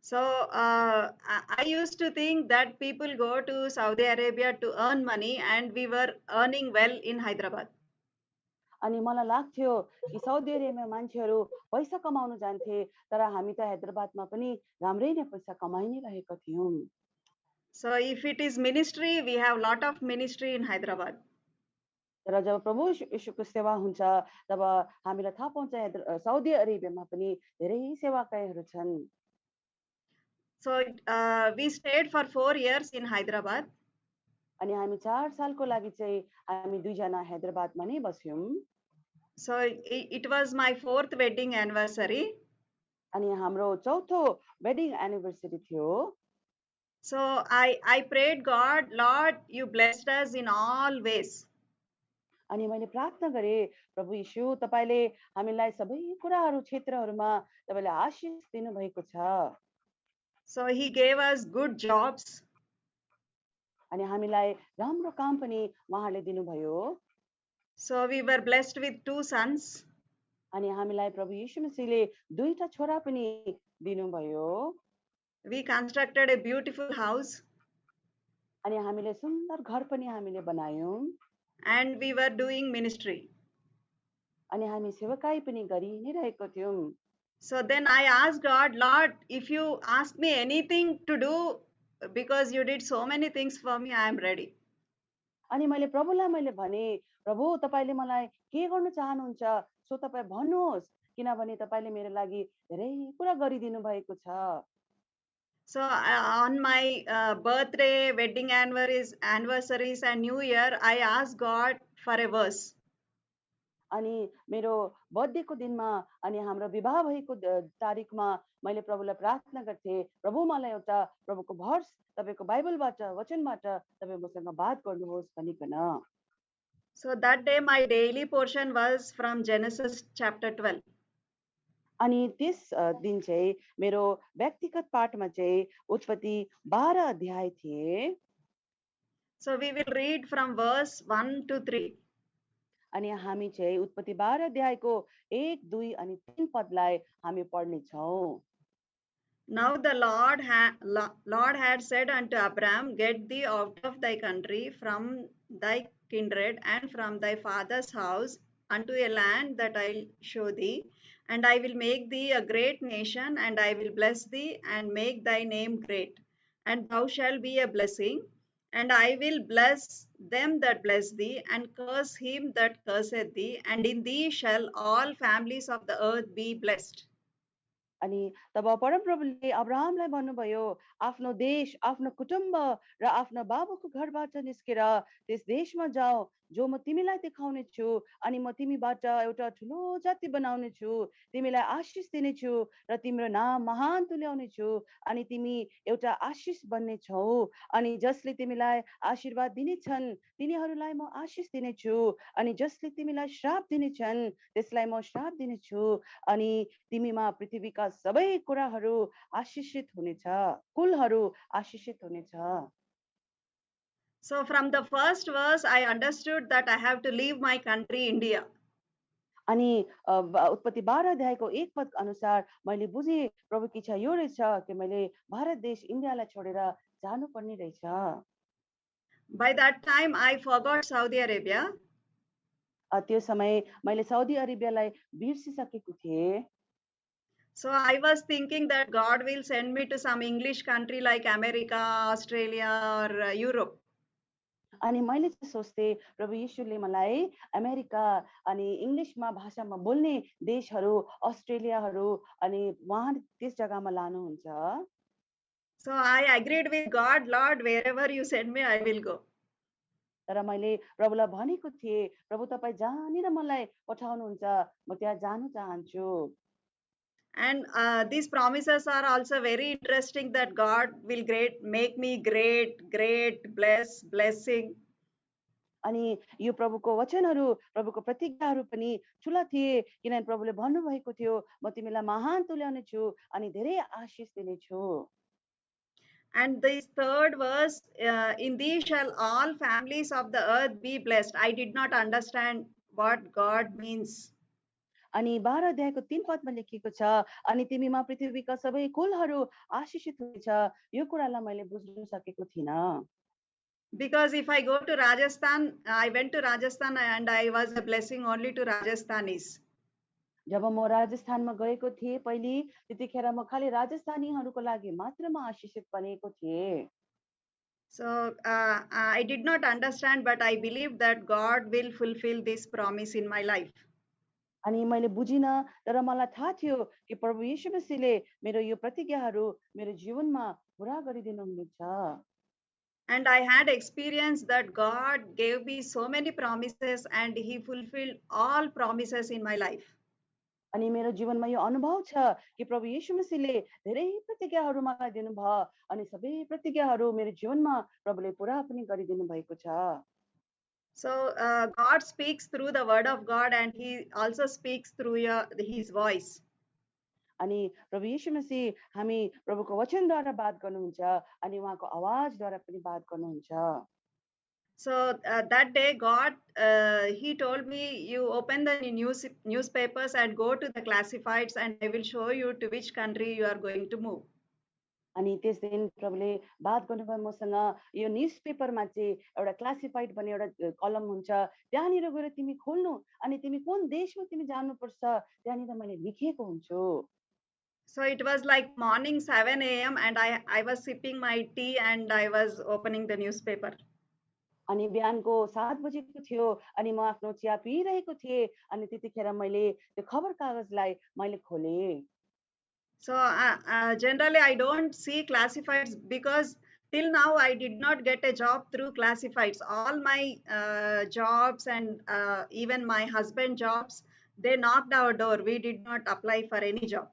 So I used to think that people go to Saudi Arabia to earn money, and we were earning well in Hyderabad. अनि मलाई लाग्थ्यो कि साउदी अरेबियामा मान्छेहरू पैसा कमाउन जान्थे, तर हामी त हैदराबादमा पनि राम्रै नै पैसा कमाइ नै रहेका थियौँ। So if it is ministry, we have lot of ministry in Hyderabad. तर जब प्रभु यीशुको सेवा हुन्छ, तब हामीलाई थाहा पाउँछ साउदी अरेबियामा पनि धेरै सेवाकाईहरू छन्। So we stayed for 4 years in Hyderabad. अनि हामी 4 सालको लागि चाहिँ हामी दुईजना हैदराबादमा नै बस्यौँ। So it was my 4th wedding anniversary. अनि हाम्रो चौथो वेडिङ एनिभर्सरी थियो। So I prayed God, Lord, you blessed us in all ways. अनि मैले प्रार्थना गरेँ, प्रभु यीशु तपाईले हामीलाई सबै कुराहरू क्षेत्रहरूमा तपाईले आशीष दिनुभएको छ। So he gave us good jobs. अनि हामीलाई राम्रो काम पनि उहाँले दिनुभयो। So we were blessed with 2 sons. अनि हामीलाई प्रभु यीशु मसीहले दुईटा छोरा पनि दिनुभयो। We constructed a beautiful house. अनि हामीले सुन्दर घर पनि हामीले बनायौँ। And we were doing ministry. अनि हामी सेवाकाई पनि गरि नै रहेको थियौँ। So then I asked God, Lord, if you ask me anything to do, because you did so many things for me, I am ready. अनि मैले प्रभुलाई मैले भने, प्रभु तपाईले मलाई के गर्न चाहनुहुन्छ सो तपाई भन्नुहोस्, किनभने तपाईले मेरो लागि धेरै कुरा गरिदिनु भएको छ। So on my birthday, wedding anniversaries and New Year, I asked God for a verse. अनि मेरो बर्थडेको दिनमा अनि हाम्रो विवाह भएको तारिखमा मैले प्रभुलाई प्रार्थना गर्थे, प्रभु मलाई एउटा प्रभुको भर्स तपाईको बाइबलबाट वचनबाट तपाई मसँग बात गर्नुहोस् भनिकन। So that day my daily portion was from Genesis chapter 12. अनि त्यस दिन चाहिँ मेरो व्यक्तिगत पाठमा चाहिँ उत्पत्ति 12 अध्याय थिए। So we will read from verse 1 to 3. अनि हामी चाहिँ उत्पत्ति 12 अध्यायको 1, 2 अनि 3 पदलाई हामी पढ्ने छौं। Now the Lord had said unto Abram, Get thee out of thy country, from thy kindred, and from thy father's house, unto a land that I'll show thee. And I will make thee a great nation, and I will bless thee, and make thy name great. And thou shalt be a blessing. And I will bless them that bless thee, and curse him that curseth thee. And in thee shall all families of the earth be blessed. अनि तब परमप्रभुले अब्राहमलाई भन्नुभयो, आफ्नो देश, आफ्नो कुटुम्ब र आफ्नो बाबुको घरबाट निस्केर त्यस देशमा जाऊ जो म तिमीलाई देखाउने छु, अनि म तिमीबाट एउटा ठुलो जाति बनाउने छु, तिमीलाई आशीष दिने छु र तिम्रो नाम महान तुल्याउने छु, अनि तिमी एउटा आशीष बन्ने छौ, अनि जसले तिमीलाई आशीर्वाद दिनेछन् तिनीहरूलाई म आशीष दिनेछु, अनि जसले तिमीलाई श्राप दिनेछन् त्यसलाई म श्राप दिनेछु, अनि तिमीमा पृथ्वीका सबै कुराहरू आशीषित हुनेछ, कुलहरू आशीषित हुनेछ। So from the first verse, I understood that I have to leave my country, India. अनि उत्पत्ति 12 अध्यायको 1 पद अनुसार मैले बुझे प्रभुको इच्छा यो रहेछ कि मैले भारत देश इन्डियालाई छोडेर जानुपर्ने रहेछ। By that time, I forgot Saudi Arabia. त्यो समय मैले साउदी अरेबियालाई बिर्सिसकेको थिएँ। So I was thinking that God will send me to some English country like America, Australia, or Europe. अनि मैले चाहिँ सोच्थे प्रभु यीशुले मलाई अमेरिका अनि इंग्लिशमा भाषामा बोल्ने देशहरू, अस्ट्रेलियाहरू अनि वहाँ त्यस जग्गामा लानुहुन्छ। So I agreed with God, Lord, wherever you send me, I will go. तर मैले प्रभुलाई भनेको थिएँ, प्रभु तपाईँ जहाँनिर मलाई पठाउनुहुन्छ, म त्यहाँ जान चाहन्छु। And these promises are also very interesting that God will make me great, blessing. अनि यो प्रभुको वचनहरू, प्रभुको प्रतिज्ञाहरू पनि ठुला थिए, किनभने प्रभुले भन्नुभएको थियो, म तिमीलाई महान तुल्याउने छु अनि धेरै आशिष दिनेछु। And this third verse, in these shall all families of the earth be blessed. I did not understand what God means. अनि 12 अध्यायको 3 पदमा लेखिएको छ, अनि तिमीमा पृथ्वीका सबै कुलहरू आशिषित हुनेछ, यो कुरालाई मैले बुझ्न सकेको थिइनँ। Because if I go to Rajasthan, I went to Rajasthan and I was a blessing only to Rajasthanis. जब म राजस्थानमा गएको थिएँ पहिली, त्यतिखेर म खालि राजस्थानीहरूको लागि मात्र म आशिषित बनेको थिएँ। So I did not understand, but I believe that God will fulfill this promise in my life. अनि मैले बुझिनँ, तर मलाई थाहा थियो कि प्रभु येशू मसीहले मेरो यो प्रतिज्ञाहरू मेरो जीवनमा पुरा गरिदिनुहुनेछ। And I had experienced that God gave me so many promises and He fulfilled all promises in my life. अनि मेरो जीवनमा यो अनुभव छ कि प्रभु येशू मसीहले धेरै प्रतिज्ञाहरू मलाई दिनुभयो अनि सबै प्रतिज्ञाहरू मेरो जीवनमा प्रभुले पुरा पनि गरिदिनु भएको छ। So God speaks through the word of God and He also speaks through His voice. अनि प्रभु येशू मसीह हामी प्रभुको वचनद्वारा बात गर्नुहुन्छ अनि उहाँको आवाजद्वारा पनि बात गर्नुहुन्छ। So that day, God, He told me, you open the newspapers and go to the classifieds, and I will show you to which country you are going to move. अनि त्यस दिन प्रभुले बात गर्नुभयो मसँग, यो न्युज पेपरमा चाहिँ एउटा क्लासिफाइड भन्ने एउटा कलम हुन्छ, त्यहाँनिर गएर तिमी खोल्नु अनि तिमी कुन देशमा तिमी जानुपर्छ त्यहाँनिर मैले लेखिएको हुन्छु। So it was like morning 7 a.m. and I was sipping my tea and I was opening the newspaper. अनि बिहानको 7 बजेको थियो अनि म आफ्नो चिया पिइरहेको थिएँ अनि त्यतिखेर मैले त्यो खबर कागजलाई मैले खोलेँ। So generally, I don't see classifieds because till now I did not get a job through classifieds. All my jobs and even my husband jobs, they knocked our door. We did not apply for any job.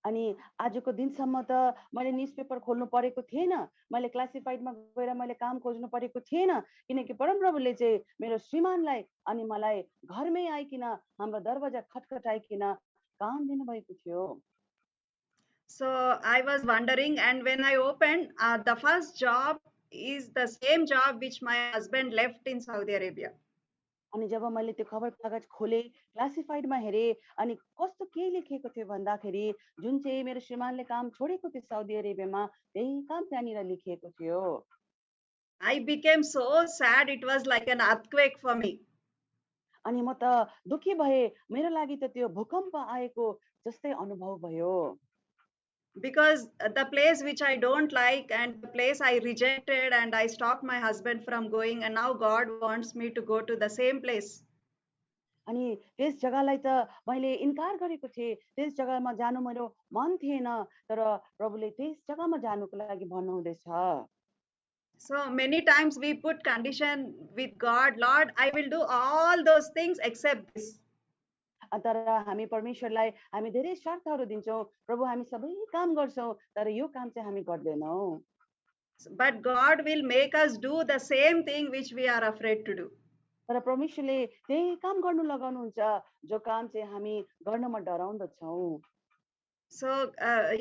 अनि आजको दिनसम्म त मैले news paper खोल्नु परेको थिएन, मैले क्लासिफाइडमा गएर मैले काम खोज्नु परेको थिएन, किनकि परमप्रभुले चाहिँ मेरो श्रीमानलाई अनि मलाई घरमै आइकिन हाम्रो दरवाजा खटखटाइकिन काम दिनुभएको थियो। So I was wondering, and when I opened, the first job is the same job which my husband left in Saudi Arabia. अनि जब मैले त्यो खबर कागज खोलेँ, क्लासिफाइडमा हेरेँ अनि कस्तो के लेखिएको थियो भन्दाखेरि जुन चाहिँ मेरो श्रीमानले काम छोडेको थियो साउदी अरेबियामा, त्यही काम त्यहाँनिर लेखिएको थियो। I became so sad, it was like an earthquake for me. अनि म त दुःखी भएँ, मेरो लागि त त्यो भूकम्प आएको जस्तै अनुभव भयो। Because the place which I don't like and the place I rejected and I stopped my husband from going, and now God wants me to go to the same place. अनि त्यस जग्गालाई त मैले इन्कार गरेको थिएँ, त्यस जग्गामा जानु मेरो मन थिएन, तर प्रभुले त्यस जग्गामा जानुको लागि भन्नुहुँदैछ। So many times we put condition with God, Lord, I will do all those things except this. तर हामी परमेश्वरलाई हामी धेरै शर्तहरू दिन्छौँ, प्रभु हामी सबै काम गर्छौँ, तर यो काम चाहिँ हामी गर्दैनौँ। But God will make us do the same thing which we are afraid to do. तर परमेश्वरले त्यही काम गर्नु लगाउनुहुन्छ जो काम चाहिँ हामी गर्नमा डराउँदछौँ। So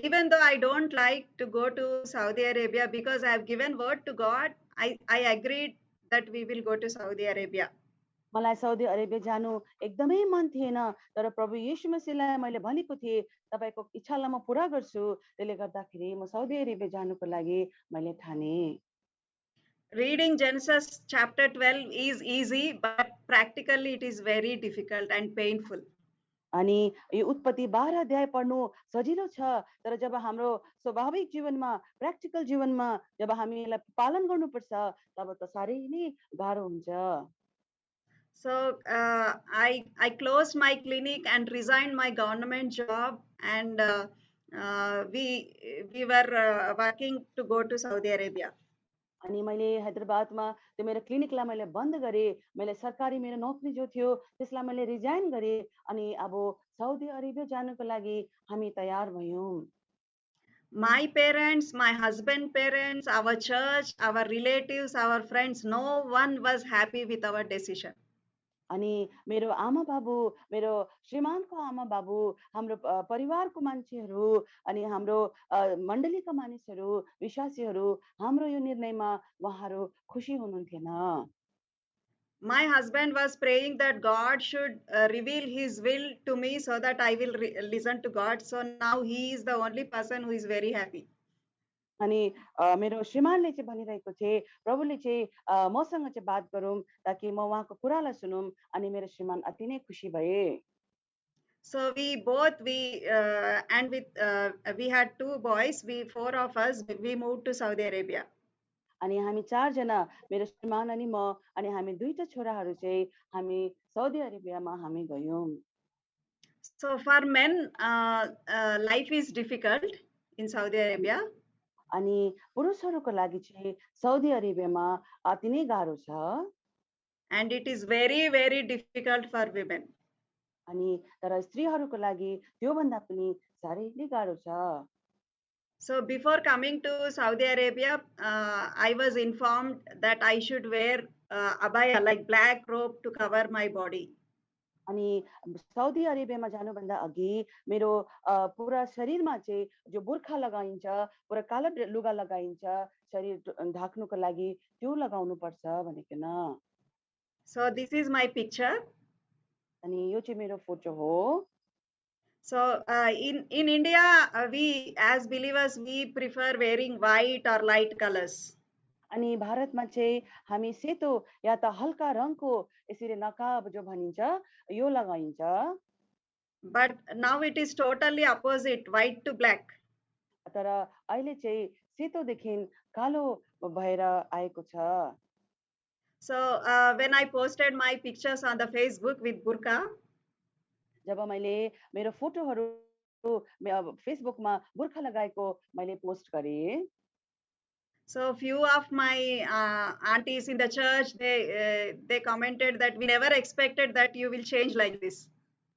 even though I don't like to go to Saudi Arabia because I have given word to God, I agreed that we will go to Saudi Arabia. मलाई साउदी अरेबिया जानु एकदमै मन थिएन, तर प्रभु येशू मसीहलाई मैले भनेको थिएँ तपाईको इच्छालाई म पूरा गर्छु, त्यसले गर्दाखेरि म साउदी अरेबिया जानुको लागि मैले ठाने। Reading Genesis chapter 12 is easy, but practically it is very difficult and painful. अनि यो उत्पत्ति 12 अध्याय पढ्नु सजिलो छ, तर जब हाम्रो स्वाभाविक जीवनमा प्र्याक्टिकल जीवनमा जब हामी यसलाई पालन गर्नुपर्छ तब त साह्रै नै गाह्रो हुन्छ। So I closed my clinic and resigned my government job, and we were working to go to Saudi Arabia. अनि मैले हैदराबादमा त्यो मेरो क्लिनिकलाई मैले बन्द गरेँ। मैले सरकारी मेरो नोकरी जो थियो त्यसलाई मैले रिजाइन गरेँ अनि अब साउदी अरेबिया जानको लागि हामी तयार भयौँ। My parents, my husband parents, our church, our relatives, our friends, no one was happy with our decision. अनि मेरो आमा बाबु, मेरो श्रीमानको आमा बाबु, हाम्रो परिवारको मान्छेहरू अनि हाम्रो मण्डलीका मानिसहरू, विश्वासीहरू हाम्रो यो निर्णयमा उहाँहरू खुसी हुनुहुन्थेन। My husband was praying that God should reveal his will to me so that I will listen to God. So now he is the only person who is very happy. अनि मेरो श्रीमानले चाहिँ भनिरहेको थिए प्रभुले चाहिँ मसँग चाहिँ बात गरौँ ताकि म उहाँको कुरालाई सुनौँ अनि मेरो श्रीमान अति नै खुसी भए। So we had two boys. Four of us, we moved to Saudi Arabia. अनि हामी चारजना मेरो श्रीमान अनि म अनि हामी दुईटा छोराहरू चाहिँ हामी साउदी अरेबियामा हामी गयौँ। So for men, life is difficult in Saudi Arabia. अनि पुरुषहरूको लागि चाहिँ साउदी अरेबियामा अति नै गाह्रो छ। And it is very, very difficult for women. अनि तर स्त्रीहरूको लागि त्योभन्दा पनि साह्रै नै गाह्रो छ। So before coming to Saudi Arabia, I was informed that I should wear abaya, like black robe to cover my body. अनि साउदी अरेबियामा जानुभन्दा अघि मेरो पुरा शरीरमा चाहिँ जो बुर्खा लगाइन्छ, पुरा कालो लुगा लगाइन्छ शरीर ढाक्नुको लागि त्यो लगाउनु पर्छ भनिकन। So this is my picture. अनि यो चाहिँ मेरो फोटो हो। So in India, we as believers we prefer wearing white or light colors. अनि भारतमा चाहिँ हामी सेतो या त हल्का रङको यसरी नकाब जो भनिन्छ यो लगाइन्छ। But now it is totally opposite, white to black. तर अहिले चाहिँ सेतोदेखि कालो भएर आएको छ। So when I posted my pictures on the Facebook with burqa, जब मैले मेरो फोटोहरू फेसबुकमा बुर्खा लगाएको मैले पोस्ट गरेँ। so few of my aunties in the church they commented that we never expected that you will change like this.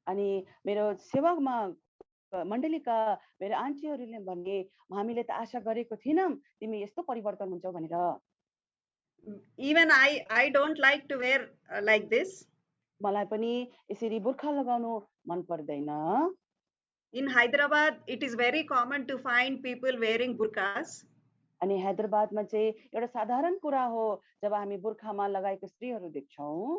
अनि मेरो सेवामा मण्डलीका मेरो आन्टीहरूले भने हामीले त आशा गरेको थिएनौँ तिमी यस्तो परिवर्तन हुन्छौ भनेर। Even I don't like to wear like this. मलाई पनि यसरी बुर्खा लगाउनु मन पर्दैन। In Hyderabad, it is very common to find people wearing burqas. अनि हैदराबादमा चाहिँ एउटा साधारण कुरा हो जब हामी बुर्खामा लगाएको स्त्रीहरू देख्छौँ।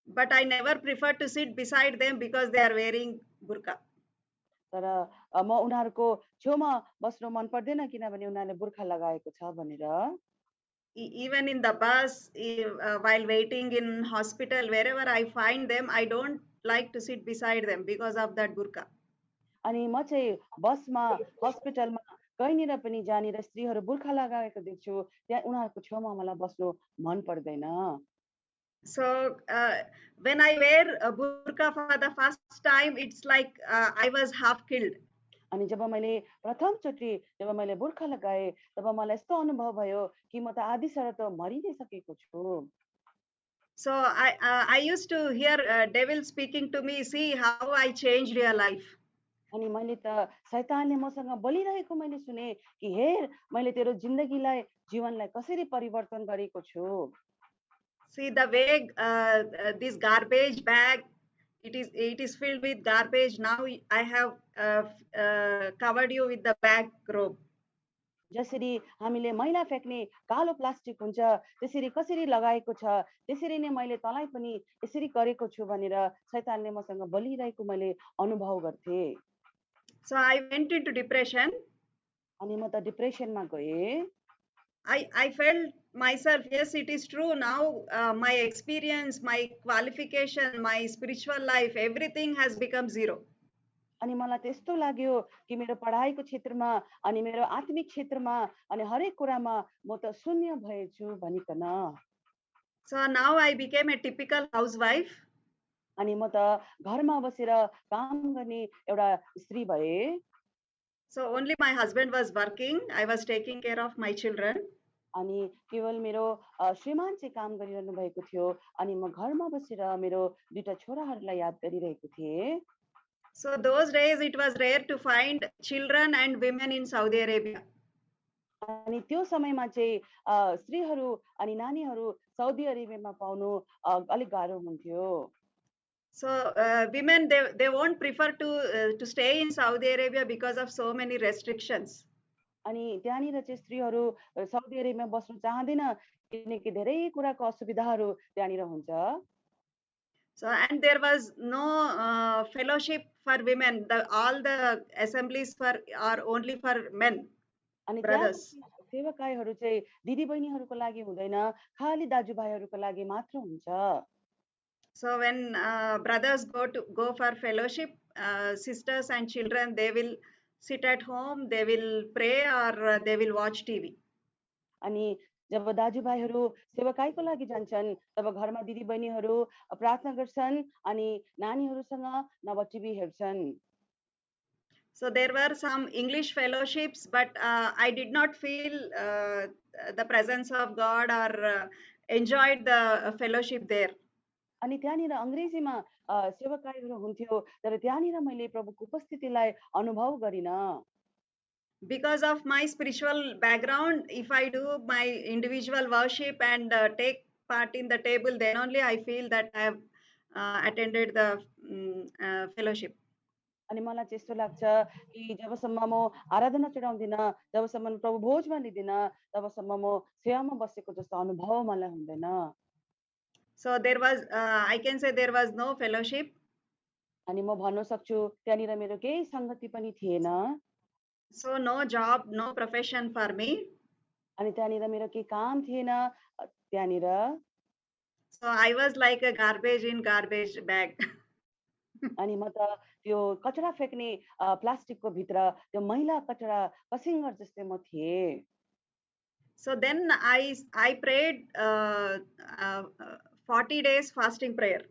But I never prefer to sit beside them because they are wearing burqa. तर म उनीहरूको छेउमा बस्नु मन पर्दैन किनभने उनीहरूले बुर्खा लगाएको छ भनेर। Even in the bus, while waiting in hospital, wherever I find them, I don't like to sit beside them because of that burqa. अनि म चाहिँ बसमा हस्पिटलमा कहीँनिर पनि जहाँनिर स्त्रीहरू बुर्खा लगाएको देख्छु त्यहाँ उनीहरूको छेउमा मलाई बस्नु मन पर्दैन। So when I wear a burqa for the first time, it's like I was half killed. अनि जब मैले प्रथमचोटि जब मैले बुर्खा लगाएँ तब मलाई यस्तो अनुभव भयो कि म त आधी सर त मरि नै सकेको छु। So I used to hear devil speaking to me, see how I changed your life. अनि मैले त शैतानले मसँग बोलिरहेको मैले सुने कि हेर मैले तेरो जिन्दगीलाई जीवनलाई कसरी परिवर्तन गरेको छु। See the way this garbage bag, it is filled with garbage. Now I have covered you with the black robe. जसरी हामीले मैला फ्याँक्ने कालो प्लास्टिक हुन्छ त्यसरी कसरी लगाएको छ त्यसरी नै मैले तँलाई पनि यसरी गरेको छु भनेर शैतानले मसँग बोलिरहेको मैले अनुभव गर्थे। So I went into depression. अनि म त डिप्रेसनमा गएँ। I felt myself, yes, it is true. Now my experience, my qualification, my spiritual life, everything has become zero. अनि मलाई त्यस्तो लाग्यो कि मेरो पढाइको क्षेत्रमा अनि मेरो आत्मिक क्षेत्रमा अनि हरेक कुरामा म त शून्य भएछु भनिकन। So now I became a typical housewife. अनि म त घरमा बसेर काम गर्ने एउटा स्त्री भए। So only my husband was working. I was taking care of my children. अनि केवल मेरो श्रीमान चाहिँ काम गरिरहनु भएको थियो अनि म घरमा बसेर मेरो दुईटा छोराहरूलाई याद गरिरहेको थिएँ। So those days it was rare to find children and women in Saudi Arabia. अनि त्यो समयमा चाहिँ स्त्रीहरू अनि नानीहरू साउदी अरेबियामा पाउनु अलिक गाह्रो हुन्थ्यो। So women they won't prefer to stay in Saudi Arabia because of so many restrictions. अनि त्यहाँनिर चाहिँ स्त्रीहरू साउदी अरेबियामा बस्नु चाहँदैन किनकि धेरै कुराको असुविधाहरू त्यहाँनिर हुन्छ। So and there was no fellowship for women. All the assemblies are only for men, अनि त्यहाँको brothers. सेवाकाईहरू चाहिँ दिदीबहिनीहरूको लागि हुँदैन, खाली दाजुभाइहरूको लागि मात्र हुन्छ। So when brothers go for fellowship, sisters and children they will sit at home, they will pray or they will watch TV. अनि जब दाजुभाइहरू सेवाकाईको लागि जान्छन् तब घरमा दिदीबहिनीहरू प्रार्थना गर्छन् अनि नानीहरूसँग नभए टिभी हेर्छन्। So there were some English fellowships, but I did not feel the presence of God or enjoyed the fellowship there. अनि त्यहाँनिर अङ्ग्रेजीमा सेवाकाईहरू हुन्थ्यो तर त्यहाँनिर मैले प्रभुको उपस्थितिलाई अनुभव गरिनँ। Because of my spiritual background, if I do my individual worship and take part in the table, then only I feel that I have attended the fellowship. अनि मलाई चाहिँ यस्तो लाग्छ कि जबसम्म म आराधना चढाउँदिनँ, जबसम्म म प्रभु भोजमा लिँदिनँ, तबसम्म म सेवामा बसेको जस्तो अनुभव मलाई हुँदैन। So there was, I can say there was no fellowship. अनि म भन्न सक्छु त्यहाँनिर मेरो केही संगति पनि थिएन। So no job, no profession for me. अनि त्यहाँनिर मेरो केही काम थिएन त्यहाँनिर। So I was like a garbage in garbage bag. अनि म त त्यो कचरा फ्याँक्ने प्लास्टिकको भित्र त्यो मैला कचरा कसिङ्गर जस्तै म थिएँ। So then I prayed 40 days fasting prayer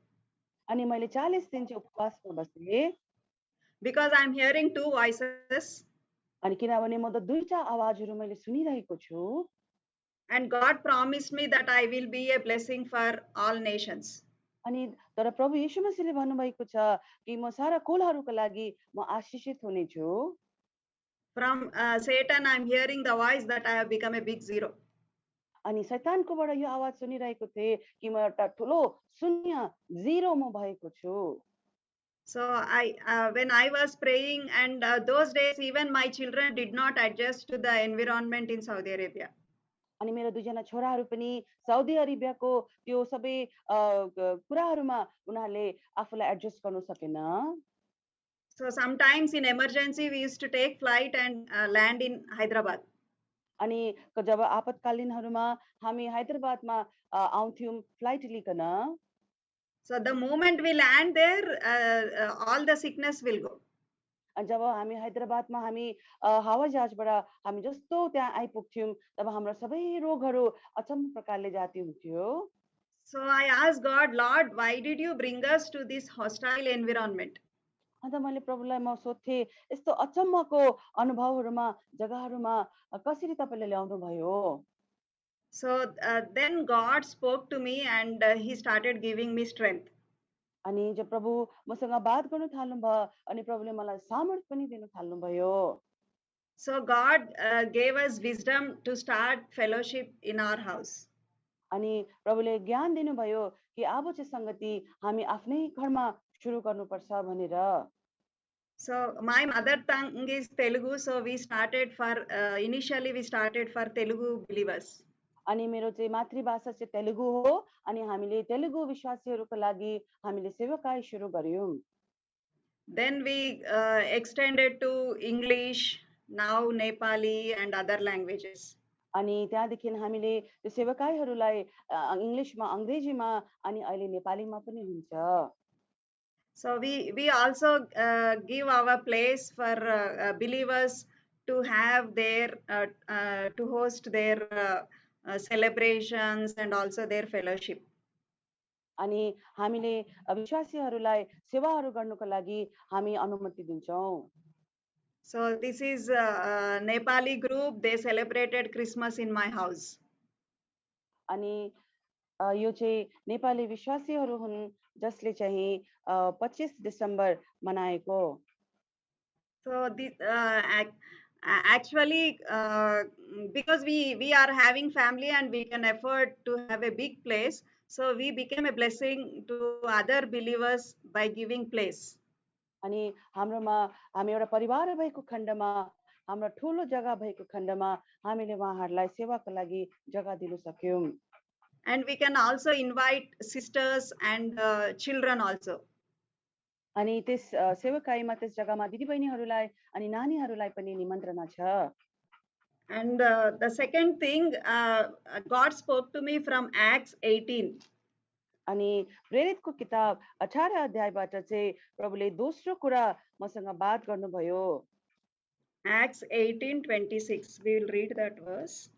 अनि मैले 40 दिन चाहिँ उपवासमा बसेँ because I'm hearing two voices अनि किनभने म त दुईटा आवाजहरू मैले सुनिरहेको छु and God promised me that I will be a blessing for all nations. अनि तर प्रभु येशू मसीहले भन्नुभएको छ कि म सारा कुलहरूको लागि म आशीषित हुनेछु। From Satan, I'm hearing the voice that I have become a big zero. अनि शैतानकोबाट यो आवाज सुनिरहेको थिएँ कि म एउटा ठुलो शून्य जिरो म भएको छु। So when I was praying, and those days even my children did not adjust to the environment in Saudi Arabia. अनि मेरो दुईजना छोराहरू पनि साउदी अरेबियाको त्यो सबै कुराहरूमा उनीहरूले आफूलाई एडजस्ट गर्नु सकेन। So sometimes in emergency we used to take flight and land in Hyderabad. अनि जब आपतकालीनहरूमा हामी हैदराबादमा आउँथ्यौं flight लिकन। So the moment we land there, all the sickness will go. अनि जब हामी हैदराबादमा हामी हावाजहाजबाट हामी जस्तो त्यहाँ आइपुग्थ्यौं तब हाम्रो सबै रोगहरू अचम्म प्रकारले जाती हुन्थ्यो। So I asked God, Lord, why did you bring us to this hostile environment? अन्त मैले प्रभुलाई म सोध्थेँ यस्तो अचम्मको अनुभवहरूमा जग्गाहरूमा कसरी तपाईले ल्याउनु भयो। So then God spoke to me and he started giving me strength. अनि जब प्रभु मसँग बात गर्न थाल्नुभयो अनि प्रभुले मलाई सामर्थ पनि दिन थाल्नुभयो। So God gave us wisdom to start fellowship in our house. अनि प्रभुले ज्ञान दिनुभयो कि अब चाहिँ संगति हामी आफ्नै घरमा सुरु गर्नुपर्छ भनेर। So my mother tongue is Telugu, so we started for initially we started for Telugu believers. अनि मेरो चाहिँ मातृभाषा चाहिँ तेलुगु हो अनि हामीले तेलुगु विश्वासीहरूको लागि हामीले सेवाकाई सुरु गर्यौं। Then we extended to English, now Nepali and other languages. अनि त्यहाँदेखि हामीले त्यो सेवाकाईहरूलाई इंग्लिशमा अंग्रेजीमा अनि अहिले नेपालीमा पनि हुन्छ। So we also give our place for believers to have their to host their celebrations and also their fellowship. अनि हामीले विश्वासीहरूलाई सेवाहरू गर्नुको लागि हामी अनुमति दिन्छौं। So this is a Nepali group. They celebrated Christmas in my house. अनि यो चाहिँ नेपाली विश्वासीहरू हुन् जसले चाहिँ 25 डिसेम्बर मनाएको So this actually because we are having family and we can afford to have a big place, so we became a blessing to other believers by giving place. अनि हाम्रोमा हामी एउटा परिवार भएको खण्डमा हाम्रो ठुलो जग्गा भएको खण्डमा हामीले उहाँहरूलाई सेवाको लागि जग्गा दिन सक्यौं And we can also invite sisters and children also. अनि त्यस सेवाकाईमा त्यस जग्गामा दिदीबहिनीहरूलाई अनि नानीहरूलाई पनि निमन्त्रणा छ And the second thing, God spoke to me from Acts 18. अनि प्रेरितको किताब 18 अध्यायबाट चाहिँ प्रभुले दोस्रो कुरा मसँग बात गर्नुभयो Acts 18:26. We will read that verse.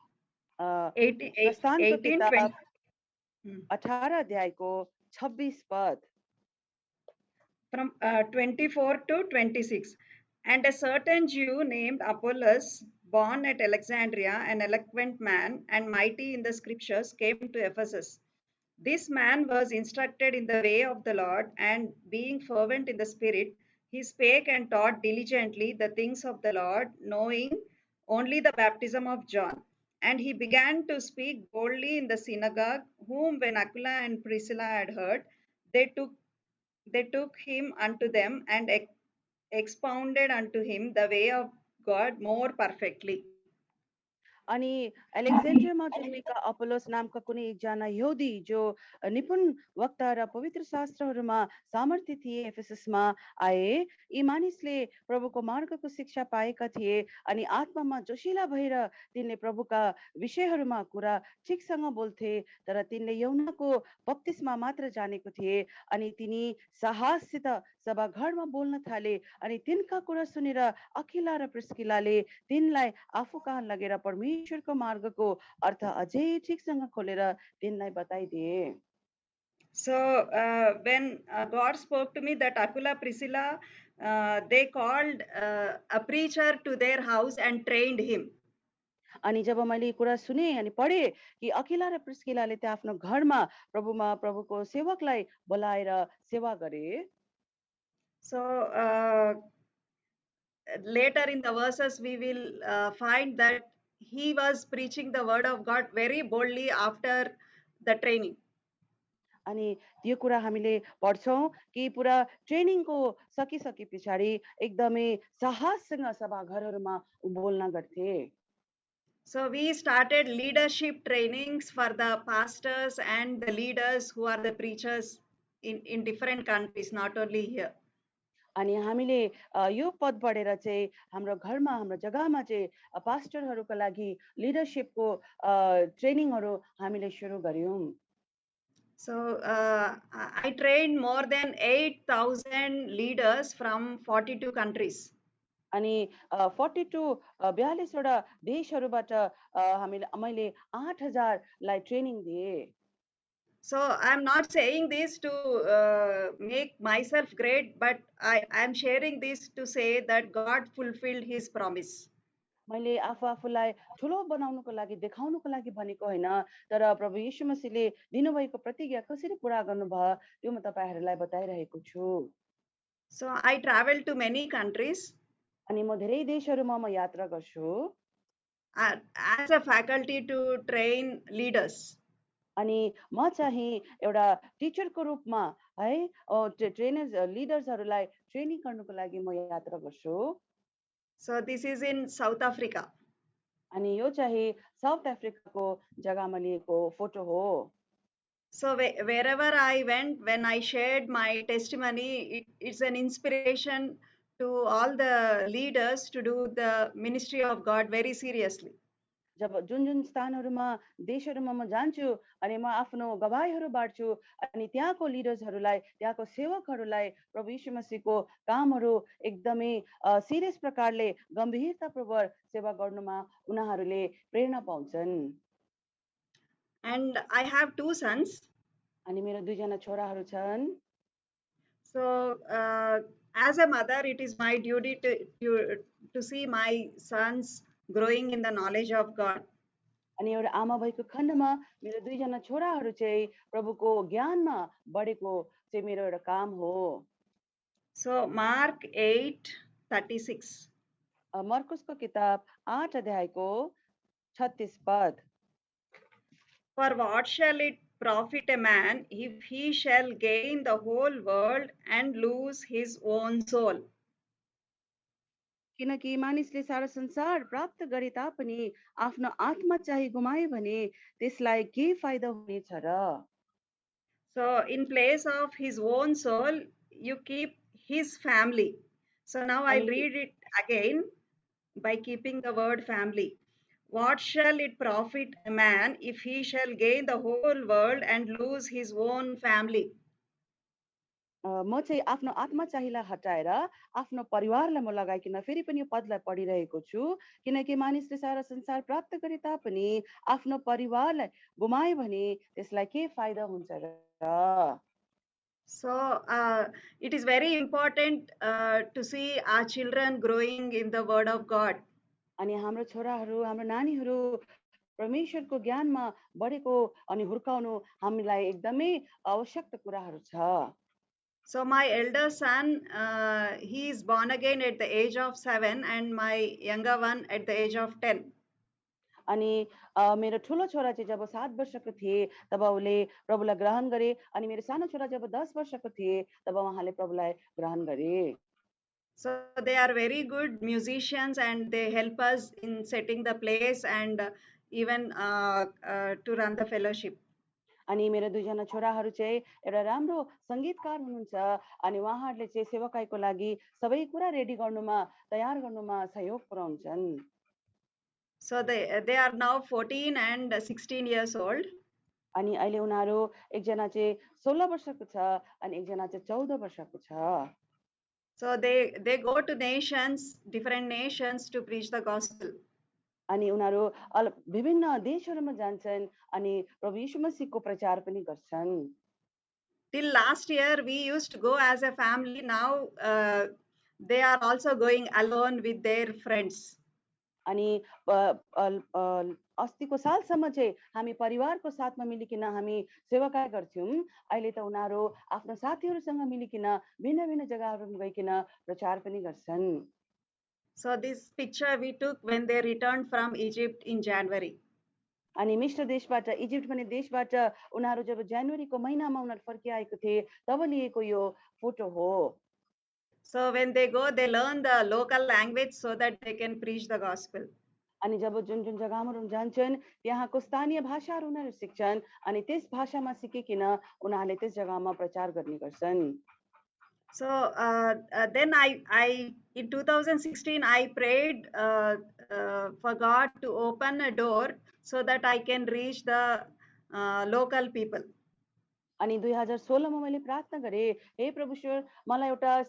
18, प्रस्थानको 18, किताब 20. 18 अध्यायको 26 पद From 24 to 26. And a certain Jew named Apollos, born at Alexandria, an eloquent man and mighty in the scriptures, came to Ephesus. This man was instructed in the way of the Lord, and being fervent in the Spirit, he spake and taught diligently the things of the Lord, knowing only the baptism of John. And he began to speak boldly in the synagogue, whom when Aquila and Priscilla had heard, they took him unto them and expounded unto him the way of God more perfectly. अनि एलेक्जेन्ड्रियामा जन्मेका Apollos नामका कुनै एकजना यहुदी जो निपुण वक्ता र पवित्र शास्त्रहरूमा सामर्थ्य थिए एफेससमा आए यी मानिसले प्रभुको मार्गको शिक्षा पाएका थिए अनि आत्मामा जोशिला भएर तिनले प्रभुका विषयहरूमा कुरा ठिकसँग बोल्थे तर तिनले यौनाको बप्तिस्मा मात्र जानेको थिए अनि तिनी साहससित सभाघरमा बोल्न थाले अनि तिनका कुरा सुनेर अखिला र प्रिस्किलाले तिनलाई आफू कहाँ लगेर परमेश्वरको मार्गको अर्थ अझै ठिकसँग खोलेर तिनलाई बताइदिए So when God spoke to me that Aquila, Priscilla, they called a preacher to their house and trained him. अनि जब मैले यो कुरा सुने अनि पढे कि अखिला र प्रिस्किलाले त्यो आफ्नो घरमा प्रभुको सेवकलाई बोलाएर सेवा गरे So later in the verses we will find that he was preaching the word of God very boldly after the training. अनि यो कुरा हामीले पढ्छौं कि पुरा ट्रेनिङको सकिसके पछाडि एकदमै साहससँग सभाघरहरूमा बोल्न गर्थे So we started leadership trainings for the pastors and the leaders who are the preachers in different countries, not only here. अनि हामीले यो पद पढेर चाहिँ हाम्रो घरमा हाम्रो जग्गामा चाहिँ पास्टरहरूको लागि लिडरशिपको ट्रेनिङहरू हामीले सुरु गर्यौं So I trained more than 8,000 leaders from 42 countries. अनि 42 42वटा देशहरूबाट मैले 8000 लाई ट्रेनिङ दिए So I'm not saying this to make myself great, but I'm sharing this to say that God fulfilled his promise. मैले आफूलाई ठुलो बनाउनको लागि देखाउनको लागि भनेको होइन तर प्रभु येशू मसीहले दिनुभएको प्रतिज्ञा कसरी पूरा गर्नुभयो त्यो म तपाईहरुलाई बताइरहेको छु So I traveled to many countries. अनि म धेरै देशहरूमा म यात्रा गर्छु as a faculty to train leaders. अनि म चाहिँ एउटा टिचरको रूपमा है ट्रेनर्स लिडर्सहरूलाई ट्रेनिङ गर्नको लागि म यात्रा गर्छु So this is in South Africa. अनि यो चाहिँ साउथ अफ्रिकाको जग्गामा लिएको फोटो हो So wherever I went, when I shared my testimony, it's an inspiration to all the leaders to do the ministry of God very seriously. जब जुन जुन स्थानहरूमा देशहरूमा म जान्छु अनि म आफ्नो गवाहीहरू बाँड्छु अनि त्यहाँको लिडर्सहरूलाई त्यहाँको सेवकहरूलाई प्रभु यीशु मसीहको कामहरू एकदमै सिरियस प्रकारले गम्भीरतापूर्वक सेवा गर्नुमा उनीहरूले प्रेरणा पाउँछन् And I have two sons. अनि मेरो दुईजना छोराहरू छन् So as a mother, it is my duty to see my sons growing in the knowledge of God. अनि एउटा आमा भएको खण्डमा मेरो दुईजना छोराहरू चाहिँ प्रभुको ज्ञानमा बढेको चाहिँ मेरो एउटा काम हो। So Mark 8:36. मर्कुसको किताब 8 अध्यायको 36 पद। For what shall it profit a man if he shall gain the whole world and lose his own soul? किनकि मानिसले सारा संसार प्राप्त गरे तापनि आफ्नो आत्मा चाहिँ गुमाए भने त्यसलाई के फाइदा हुनेछ र? So in place of his own soul, you keep his family. So now I'll अनि read it again by keeping the word family. What shall it profit a man if he shall gain the whole world and lose his own family? म चाहिँ आफ्नो आत्मा चाहिँलाई हटाएर आफ्नो परिवारलाई म लगाइकन फेरि पनि यो पदलाई पढिरहेको छु। किनकि मानिसले सारा संसार प्राप्त गरे तापनि आफ्नो परिवारलाई गुमाए भने त्यसलाई के फाइदा हुन्छ र? So it is very important to see our children growing in the Word of God. अनि हाम्रो छोराहरू हाम्रो नानीहरू परमेश्वरको ज्ञानमा बढेको अनि हुर्काउनु हामीलाई एकदमै आवश्यक कुराहरू छ। So my elder son, he is born again at the age of 7, and my younger one at the age of 10. अनि मेरो ठुलो छोरा चाहिँ जब 7 वर्षको थिए तब उसले प्रभुलाई ग्रहण गरे अनि मेरो सानो छोरा जब 10 वर्षको थिए तब उहाँले प्रभुलाई ग्रहण गरे। So they are very good musicians and they help us in setting the place and even to run the fellowship. अनि मेरो दुईजना छोराहरू चाहिँ एउटा राम्रो संगीतकार हुनुहुन्छ अनि उहाँहरूले चाहिँ सेवकाईको लागि सबै कुरा रेडी गर्नुमा तयार गर्नुमा सहयोग पुर्याउँछन्। So they are now 14 and 16 years old. अनि अहिले उनीहरू एकजना चाहिँ 16 वर्षको छ अनि एकजना चाहिँ 14 वर्षको छ। So they go to different nations to preach the gospel. अनि उनीहरू विभिन्न देशहरूमा जान्छन् अनि प्रभु यीशु मसीहको प्रचार पनि गर्छन्। Till last year we used to go as a family. Now they are also going alone with their friends. अनि अस्तिको सालसम्म चाहिँ हामी परिवारको साथमा मिलिकन हामी सेवाकाय गर्थ्यौं। अहिले त उनीहरू आफ्नो साथीहरूसँग मिलिकन भिन्न भिन्न जग्गाहरूमा गइकन प्रचार पनि गर्छन्। So this picture we took when they returned from Egypt in January. अनि मिश्र देशबाट इजिप्ट भन्ने देशबाट उनीहरू जब जनवरीको महिनामा उनीहरू फर्किआएको थिए तब लिएको यो फोटो हो। So when they go, they learn the local language so that they can preach the gospel. अनि जब जुन जुन जग्गामा जान्छन् त्यहाँको स्थानीय भाषाहरू उनीहरू सिक्छन् अनि त्यस भाषामा सिकिकन उनीहरूले त्यस जग्गामा प्रचार गर्ने गर्छन्। So then I in 2016 I prayed for God to open a door so that I can reach the local people. अनि 2016 मा मैले प्रार्थना गरे, हे प्रभुश्वर मलाई एउटा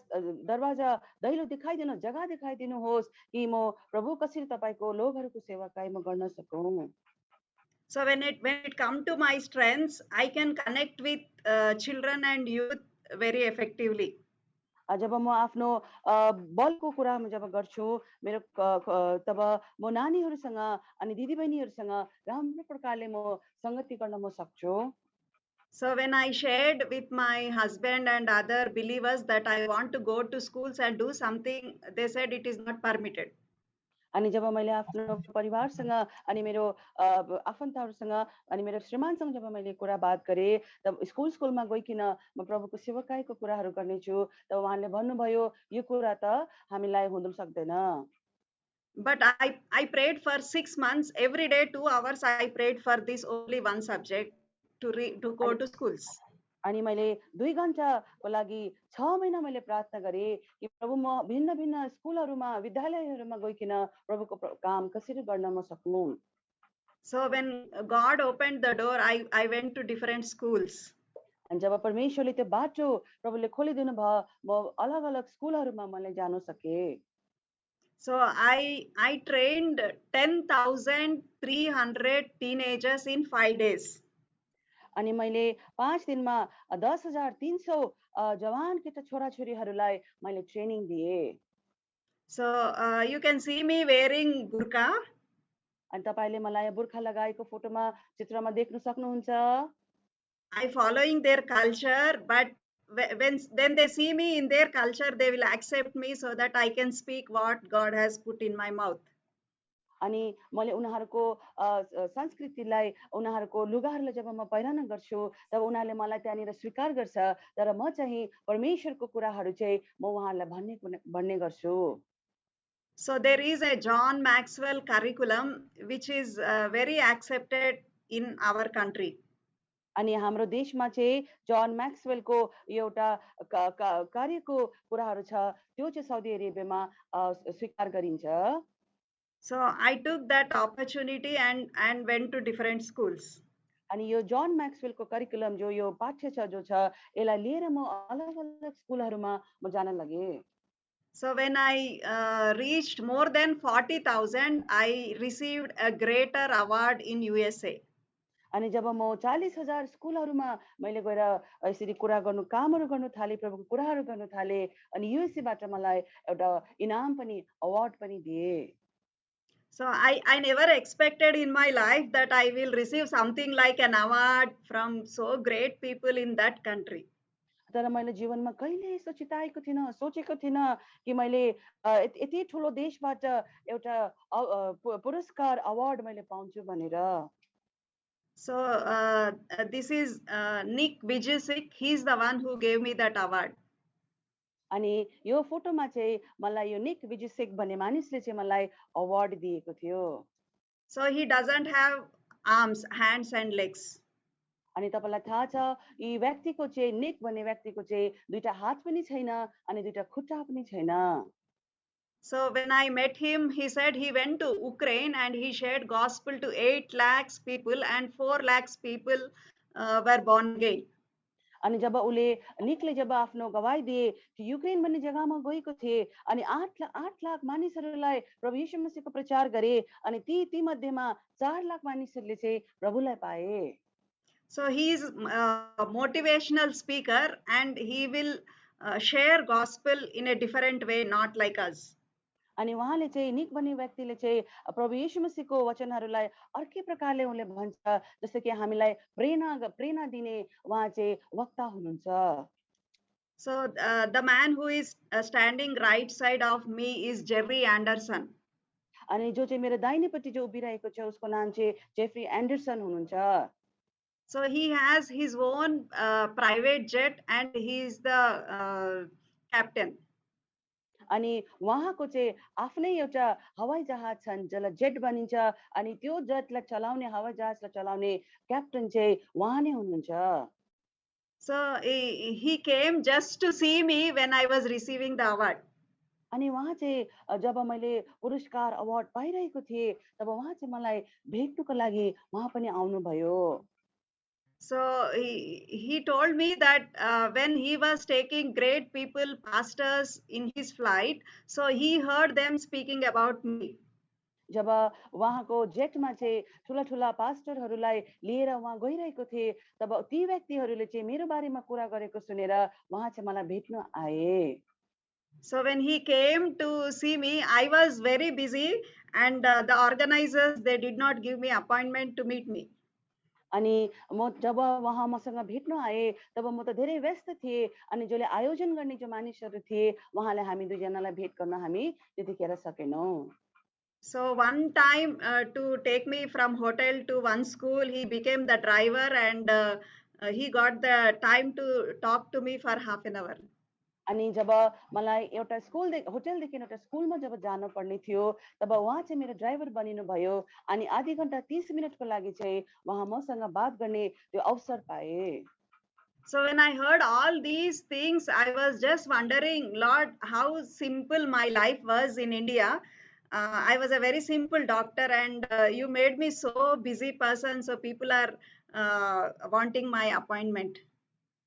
दरवाजा दैलो देखाइदिनु जग्गा देखाइदिनुहोस् कि म प्रभु कसरी तपाईको लोकहरूको सेवाकाई म गर्न सकौं। So when it come to my strengths, I can connect with children and youth very effectively. जब म आफ्नो बलको कुरामा जब गर्छु मेरो तब म नानीहरूसँग अनि दिदीबहिनीहरूसँग राम्रो प्रकारले म संगति गर्न म सक्छु। So when I shared with my husband and other believers that I want to go to schools and do something, they said it is not permitted. अनि जब मैले आफ्नो परिवारसँग अनि मेरो आफन्तहरूसँग अनि मेरो श्रीमानसँग जब मैले कुरा बात गरे तब स्कुलमा गइकिन म प्रभुको सेवाकाईको कुराहरू गर्नेछु तब उहाँले भन्नुभयो यो कुरा त हामीलाई हुन सक्दैन। But I prayed for 6 months every day 2 hours I prayed for this only one subject to go to schools. अनि मैले 2 घण्टाको लागि 6 महिना मैले प्रार्थना गरे कि प्रभु म भिन्न भिन्न स्कुलहरूमा विद्यालयहरूमा गइकिन प्रभुको काम कसरी गर्न म सकूं। So when God opened the door, I went to different schools. अनि जब परमेश्वरले त्यो बाटो प्रभुले खोलिदिनु भयो म अलग-अलग स्कुलहरूमा मैले जान सके। So I trained 10,300 teenagers in 5 days. अनि मैले 5 दिनमा 10,300 जवान केटा छोराछोरीहरूलाई मैले ट्रेनिङ दिएँ। So you can see me wearing burqa. अनि तपाईँले मलाई बुर्खा लगाएको फोटोमा चित्रमा देख्न सक्नुहुन्छ। I following their culture, but when they see me in their culture, they will accept me so that I can speak what God has put in my mouth. अनि मैले उनीहरूको संस्कृतिलाई उनीहरूको लुगाहरूलाई जब म पहिरन गर्छु तब उनीहरूले मलाई त्यहाँनिर स्वीकार गर्छ, तर म चाहिँ परमेश्वरको कुराहरू चाहिँ म उहाँहरूलाई भन्ने गर्छु। So there is a John Maxwell curriculum which is very accepted in our country. अनि हाम्रो देशमा चाहिँ जन म्याक्सवेलको एउटा कार्यको कुराहरू छ, त्यो चाहिँ साउदी अरेबियामा स्वीकार गरिन्छ। So I took that opportunity and went to different schools. अनि यो जन म्याक्सवेलको करिकुलम यो पाठ्य छ जो छ, यसलाई लिएर म अलग-अलग स्कुलहरूमा म जान लगे। So when I reached more than 40,000, I received a greater award in USA. अनि जब म 40,000 स्कुलहरूमा मैले गएर यसरी कामहरू गर्नु थालेँ, प्रभुको कुराहरू गर्नु थालेँ, अनि युएसएबाट मलाई एउटा इनाम पनि, अवार्ड पनि दिए। So I never expected in my life that I will receive something like an award from so great people in that country. तर मैले जीवनमा कहिले यस्तो सोचेको थिइनँ कि मैले यति ठुलो देशबाट एउटा पुरस्कार अवार्ड मैले पाउँछु भनेर। So this is Nick Vijayasinghe. He's the one who gave me that award. अनि यो फोटोमा चाहिँ मलाई यो निक विजयसेक भन्ने मानिसले चाहिँ मलाई अवार्ड दिएको थियो। So he doesn't have arms, hands and legs. अनि तपाईलाई थाहा छ यी व्यक्तिको चाहिँ निक भन्ने व्यक्तिको चाहिँ दुईटा हात पनि छैन अनि दुईटा खुट्टा पनि छैन। So when I met him, he said he went to Ukraine and he shared gospel to 8 lakhs people and 4 lakhs people were born again. अनि जब निकले जब आफ्नो गवाही दिए कि युक्रेन भन्ने जग्गामा गएको थिए अनि 8 लाख मानिसहरूलाई प्रभु येशू मसीहको प्रचार गरे अनि ती मध्येमा 4 लाख मानिसहरूले चाहिँ प्रभुलाई पाए। So he is a motivational speaker and he will share gospel in a different way, not like us. अनि उहाँले चाहिँ निक भन्ने व्यक्तिले चाहिँ प्रभु येशू मसीहको वचनहरूलाई अर्कै प्रकारले उनले भन्छ, जस्तो कि हामीलाई प्रेरणा दिने उहाँ चाहिँ वक्ता हुनुहुन्छ। So the man who is standing right side of me is Jerry Anderson. अनि जो चाहिँ मेरो दाहिनेपट्टि जो उभिरहेको छ उसको नाम चाहिँ जेफ्री एन्डरसन हुनुहुन्छ। So he has his own private jet and he is the captain. अनि उहाँको चाहिँ आफ्नै एउटा हवाई जहाज छन् जसलाई जेट भनिन्छ अनि त्यो जेटलाई चलाउने हवाई जहाजलाई चलाउने क्याप्टन चाहिँ उहाँ नै हुनुहुन्छ। So he came just to see me when I was receiving the award. अनि उहाँ चाहिँ जब मैले पुरस्कार अवार्ड पाइरहेको थिएँ तब उहाँ चाहिँ मलाई भेट्नुको लागि उहाँ पनि आउनुभयो। So he told me that when he was taking great people, pastors in his flight, so he heard them speaking about me. जब उहाँको जेटमा चाहिँ ठुला पास्टरहरूलाई लिएर उहाँ गइरहेको थिए तब ती व्यक्तिहरूले चाहिँ मेरो बारेमा कुरा गरेको सुनेर उहाँ चाहिँ मलाई भेट्न आए। So when he came to see me, I was very busy and the organizers, they did not give me appointment to meet me. अनि म जब उहाँ मसँग भेट्न आए तब म त धेरै व्यस्त थिएँ अनि जसले आयोजन गर्ने जो मानिसहरू थिए उहाँले हामी दुईजनालाई भेट गर्न हामी त्यतिखेर सकेनौँ। So one time to take me from hotel to one school, he became the driver and he got the time to talk to me for half an hour. अनि जब मलाई एउटा होटलदेखि एउटा स्कुलमा जब जानु पर्ने थियो तब उहाँ चाहिँ मेरो ड्राइभर बनिनु भयो अनि आधी घण्टा 30 मिनटको लागि चाहिँ उहाँ मसँग बात गर्ने त्यो अवसर पाए। So when I heard all these things, I was just wondering, Lord, how simple my life was in India. I was a very simple doctor and you made me so busy person, so people are wanting my appointment.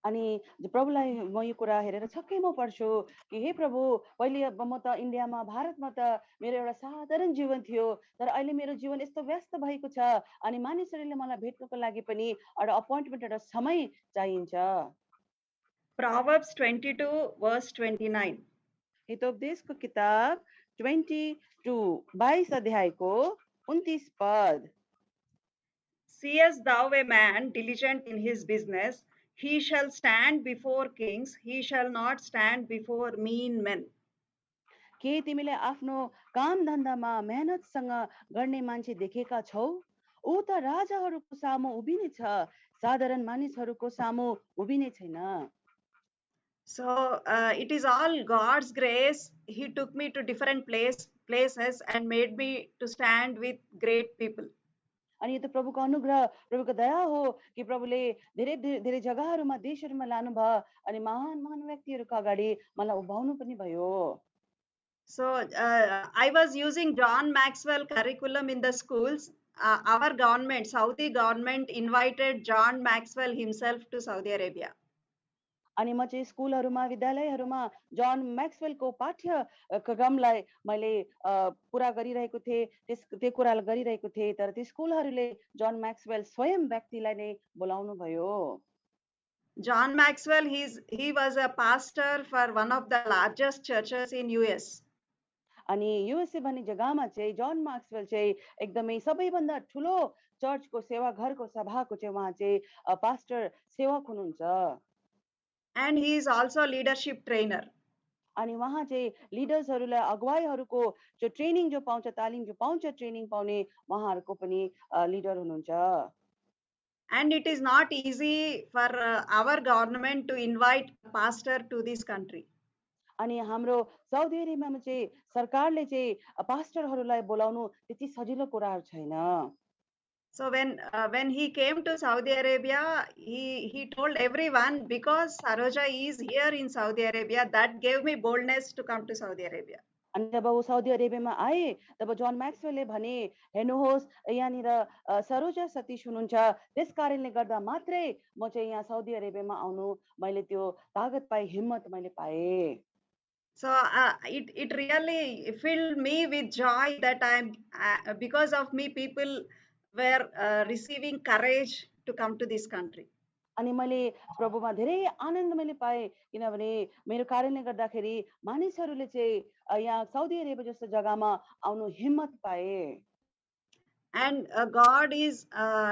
अनि प्रभुलाई म यो कुरा हेरेर छक्कै म पर्छु कि हे प्रभु, पहिले अब म त इन्डियामा भारतमा त मेरो एउटा साधारण जीवन थियो, तर अहिले मेरो जीवन यस्तो व्यस्त भएको छ अनि मानिसहरूले मलाई भेट्नको लागि पनि एउटा अपोइन्टमेन्ट, एउटा समय चाहिन्छ। Proverbs 22, verse 29. हितोपदेशको किताब 22 अध्यायको 29 पद। Seest thou a man diligent in his business? He shall stand before kings, he shall not stand before mean men. के तिमीले आफ्नो काम धन्दामा मेहनतसँग गर्ने मान्छे देखेका छौ? ऊ त राजाहरूको सामु उभिने छ, साधारण मानिसहरूको सामु उभिने छैन। So it is all God's grace. He took me to different places and made me to stand with great people. अनि यो त प्रभुको अनुग्रह, प्रभुको दया हो कि प्रभुले धेरै धेरै जग्गाहरूमा, देशहरूमा लानुभयो अनि महान महान व्यक्तिहरूको अगाडि मलाई उभाउनु पनि भयो। So I was using John Maxwell curriculum in the schools. Our government, Saudi government, invited John Maxwell himself to Saudi Arabia. अनि म चाहिँ स्कुलहरूमा, विद्यालयहरूमा जन म्याक्सवेलको क्रमलाई मैले पुरा गरिरहेको थिएँ, त्यो कुरालाई गरिरहेको थिएँ, तर ती स्कुलहरूले जन म्याक्सवेल स्वयं व्यक्तिलाई नै बोलाउनु भयो। John Maxwell, he was a pastor for one of the largest churches in US. अनि युएसए भन्ने जग्गामा चाहिँ जन म्याक्सवेल चाहिँ एकदमै सबैभन्दा ठुलो चर्चको सेवा घरको सभाको चाहिँ उहाँ चाहिँ पास्टर सेवक हुनुहुन्छ। And he is also a leadership trainer. अनि उहाँ चाहिँ लिडर्सहरूलाई, अगुवाईहरूको जो ट्रेनिङ जो पाउँछ, तालिम जो पाउँछ, ट्रेनिङ पाउने उहाँहरूको पनि लिडर हुनुहुन्छ। And it is not easy for our government to invite a pastor to this country. अनि हाम्रो साउदी अरेबियामा चाहिँ सरकारले चाहिँ पास्टरहरूलाई बोलाउनु त्यति सजिलो कुराहरू छैन। So when he came to Saudi Arabia, he told everyone, because Saroja is here in Saudi Arabia, that gave me boldness to come to Saudi Arabia. अनि जब ऊ साउदी अरेबियामा आए तब जन म्याक्सवेलले भने, हेर्नुहोस् यहाँनिर सरोजा सतीश हुनुहुन्छ, त्यस कारणले गर्दा मात्रै म चाहिँ यहाँ साउदी अरेबियामा आउनु मैले त्यो तागत पाएँ, हिम्मत मैले पाएँ। So it really filled me with joy that because of me, people were receiving courage to come to this country. अनि मैले प्रभुमा धेरै आनन्द मैले पाएँ, किनभने मेरो कारणले गर्दाखेरि मानिसहरूले चाहिँ यहाँ साउदी अरेबिया जस्तो जग्गामा आउनु हिम्मत पाए। And God is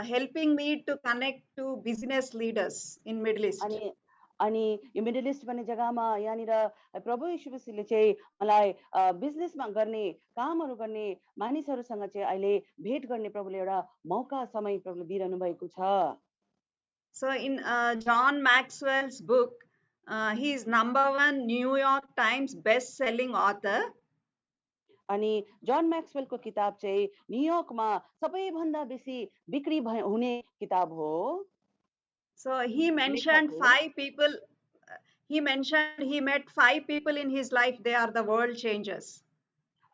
helping me to connect to business leaders in Middle East. अनि अनि यो मिडल इस्ट भन्ने जग्गामा यहाँनिर प्रभु यीशु मसीहले चाहिँ मलाई बिजनेसमा गर्ने, कामहरू गर्ने मानिसहरूसँग चाहिँ अहिले भेट गर्ने प्रभुले एउटा मौका, समय प्रभुले दिइरहनु भएको छ। So in John Maxwell's book, he is #1 New York Times best-selling author. अनि जन म्याक्सवेलको किताब चाहिँ न्युयोर्कमा सबैभन्दा बेसी बिक्री हुने किताब हो। So he mentioned लेखक हो। 5 people. He mentioned he met 5 people in his life. They are the world changers.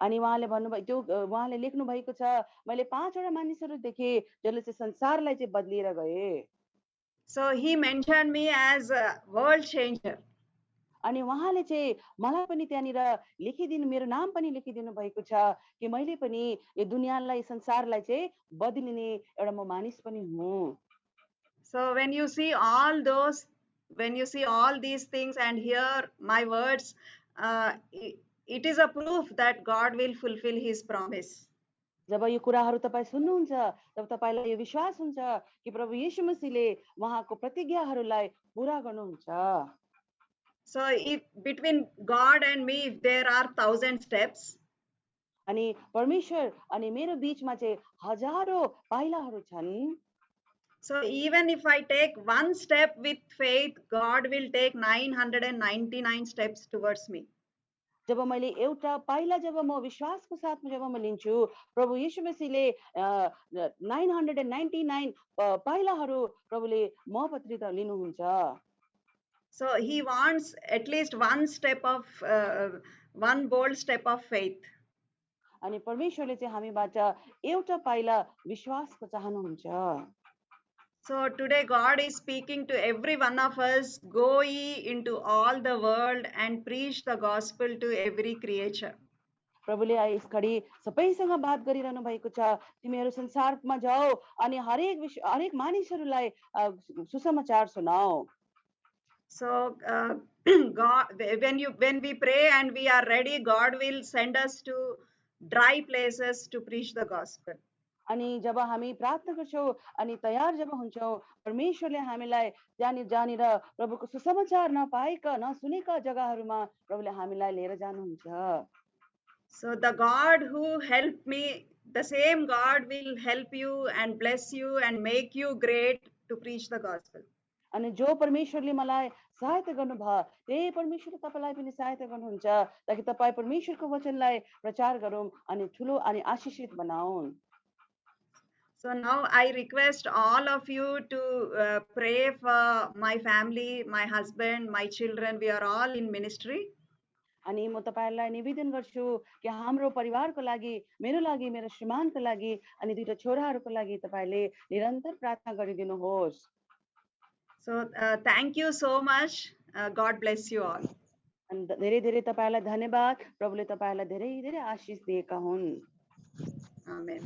अनि उहाँले भन्नुभयो, त्यो उहाँले लेख्नु भएको छ, मैले 5 वटा मानिसहरू देखेँ जसले चाहिँ संसारलाई चाहिँ बदलिएर गए। So he mentioned me as a world changer. अनि उहाँले चाहिँ मलाई पनि त्यहाँनिर लेखिदिनु, मेरो नाम पनि लेखिदिनु भएको छ कि मैले पनि यो दुनियाँलाई, संसारलाई चाहिँ बदलिने एउटा म मानिस पनि हुँ। So when you see all these things and hear my words, it is a proof that God will fulfill his promise. जब यो कुराहरू तपाईँ सुन्नुहुन्छ तब तपाईँलाई यो विश्वास हुन्छ कि प्रभु यीशु मसीहले उहाँको प्रतिज्ञाहरूलाई पूरा गर्नुहुन्छ। So if between God and me, if there are 1,000 steps, अनि परमेश्वर अनि मेरो बीचमा चाहिँ हजारौं पाइलाहरू छन्। so even if I take one step with faith, God will take 999 steps towards me. जब मैले एउटा पाइला जब म विश्वासको साथमा जब म लिन्छु, प्रभु यीशु मसीहले 999 पाइलाहरू प्रभुले मप्रति त लिनुहुन्छ। So he wants at least one bold step of faith. अनि परमेश्वरले चाहिँ हामीबाट एउटा पाइला विश्वासको चाहनुहुन्छ। So today God is speaking to every one of us, go ye into all the world and preach the gospel to every creature. प्रभुले यस घडी सबैसँग बात गरिरहनु भएको छ, तिमीहरू संसारमा जाओ अनि हरेक मानिसहरूलाई सुसमाचार सुनाओ। So God, when we pray and we are ready, God will send us to dry places to preach the gospel. अनि जब हामी प्रार्थना गर्छौँ अनि तयार जब हुन्छौँ, परमेश्वरले हामीलाई जहाँनिर प्रभुको सुसमाचार नपाएका नसुनेका जग्गाहरूमा प्रभुले हामीलाई लिएर जानुहुन्छ। So the God who helped me, the same God will help you and bless you and make you great to preach the gospel. अनि जो परमेश्वरले मलाई सहायता गर्नुभयो त्यही परमेश्वरले तपाईँलाई पनि सहायता गर्नुहुन्छ ताकि तपाईँ परमेश्वरको वचनलाई प्रचार गरौँ अनि ठुलो अनि आशीषित बनाउन्। So now I request all of you to pray for my family, my husband, my children. We are all in ministry. अनि म तपाईँहरूलाई निवेदन गर्छु कि हाम्रो परिवारको लागि, मेरो श्रीमानको लागि अनि दुईटा छोराहरूको लागि तपाईँले निरन्तर प्रार्थना गरिदिनुहोस्। So thank you so much. God bless you all. अनि धेरै धेरै तपाईँलाई धन्यवाद। प्रभुले तपाईँलाई धेरै धेरै आशिष दिएका हुन्। Amen.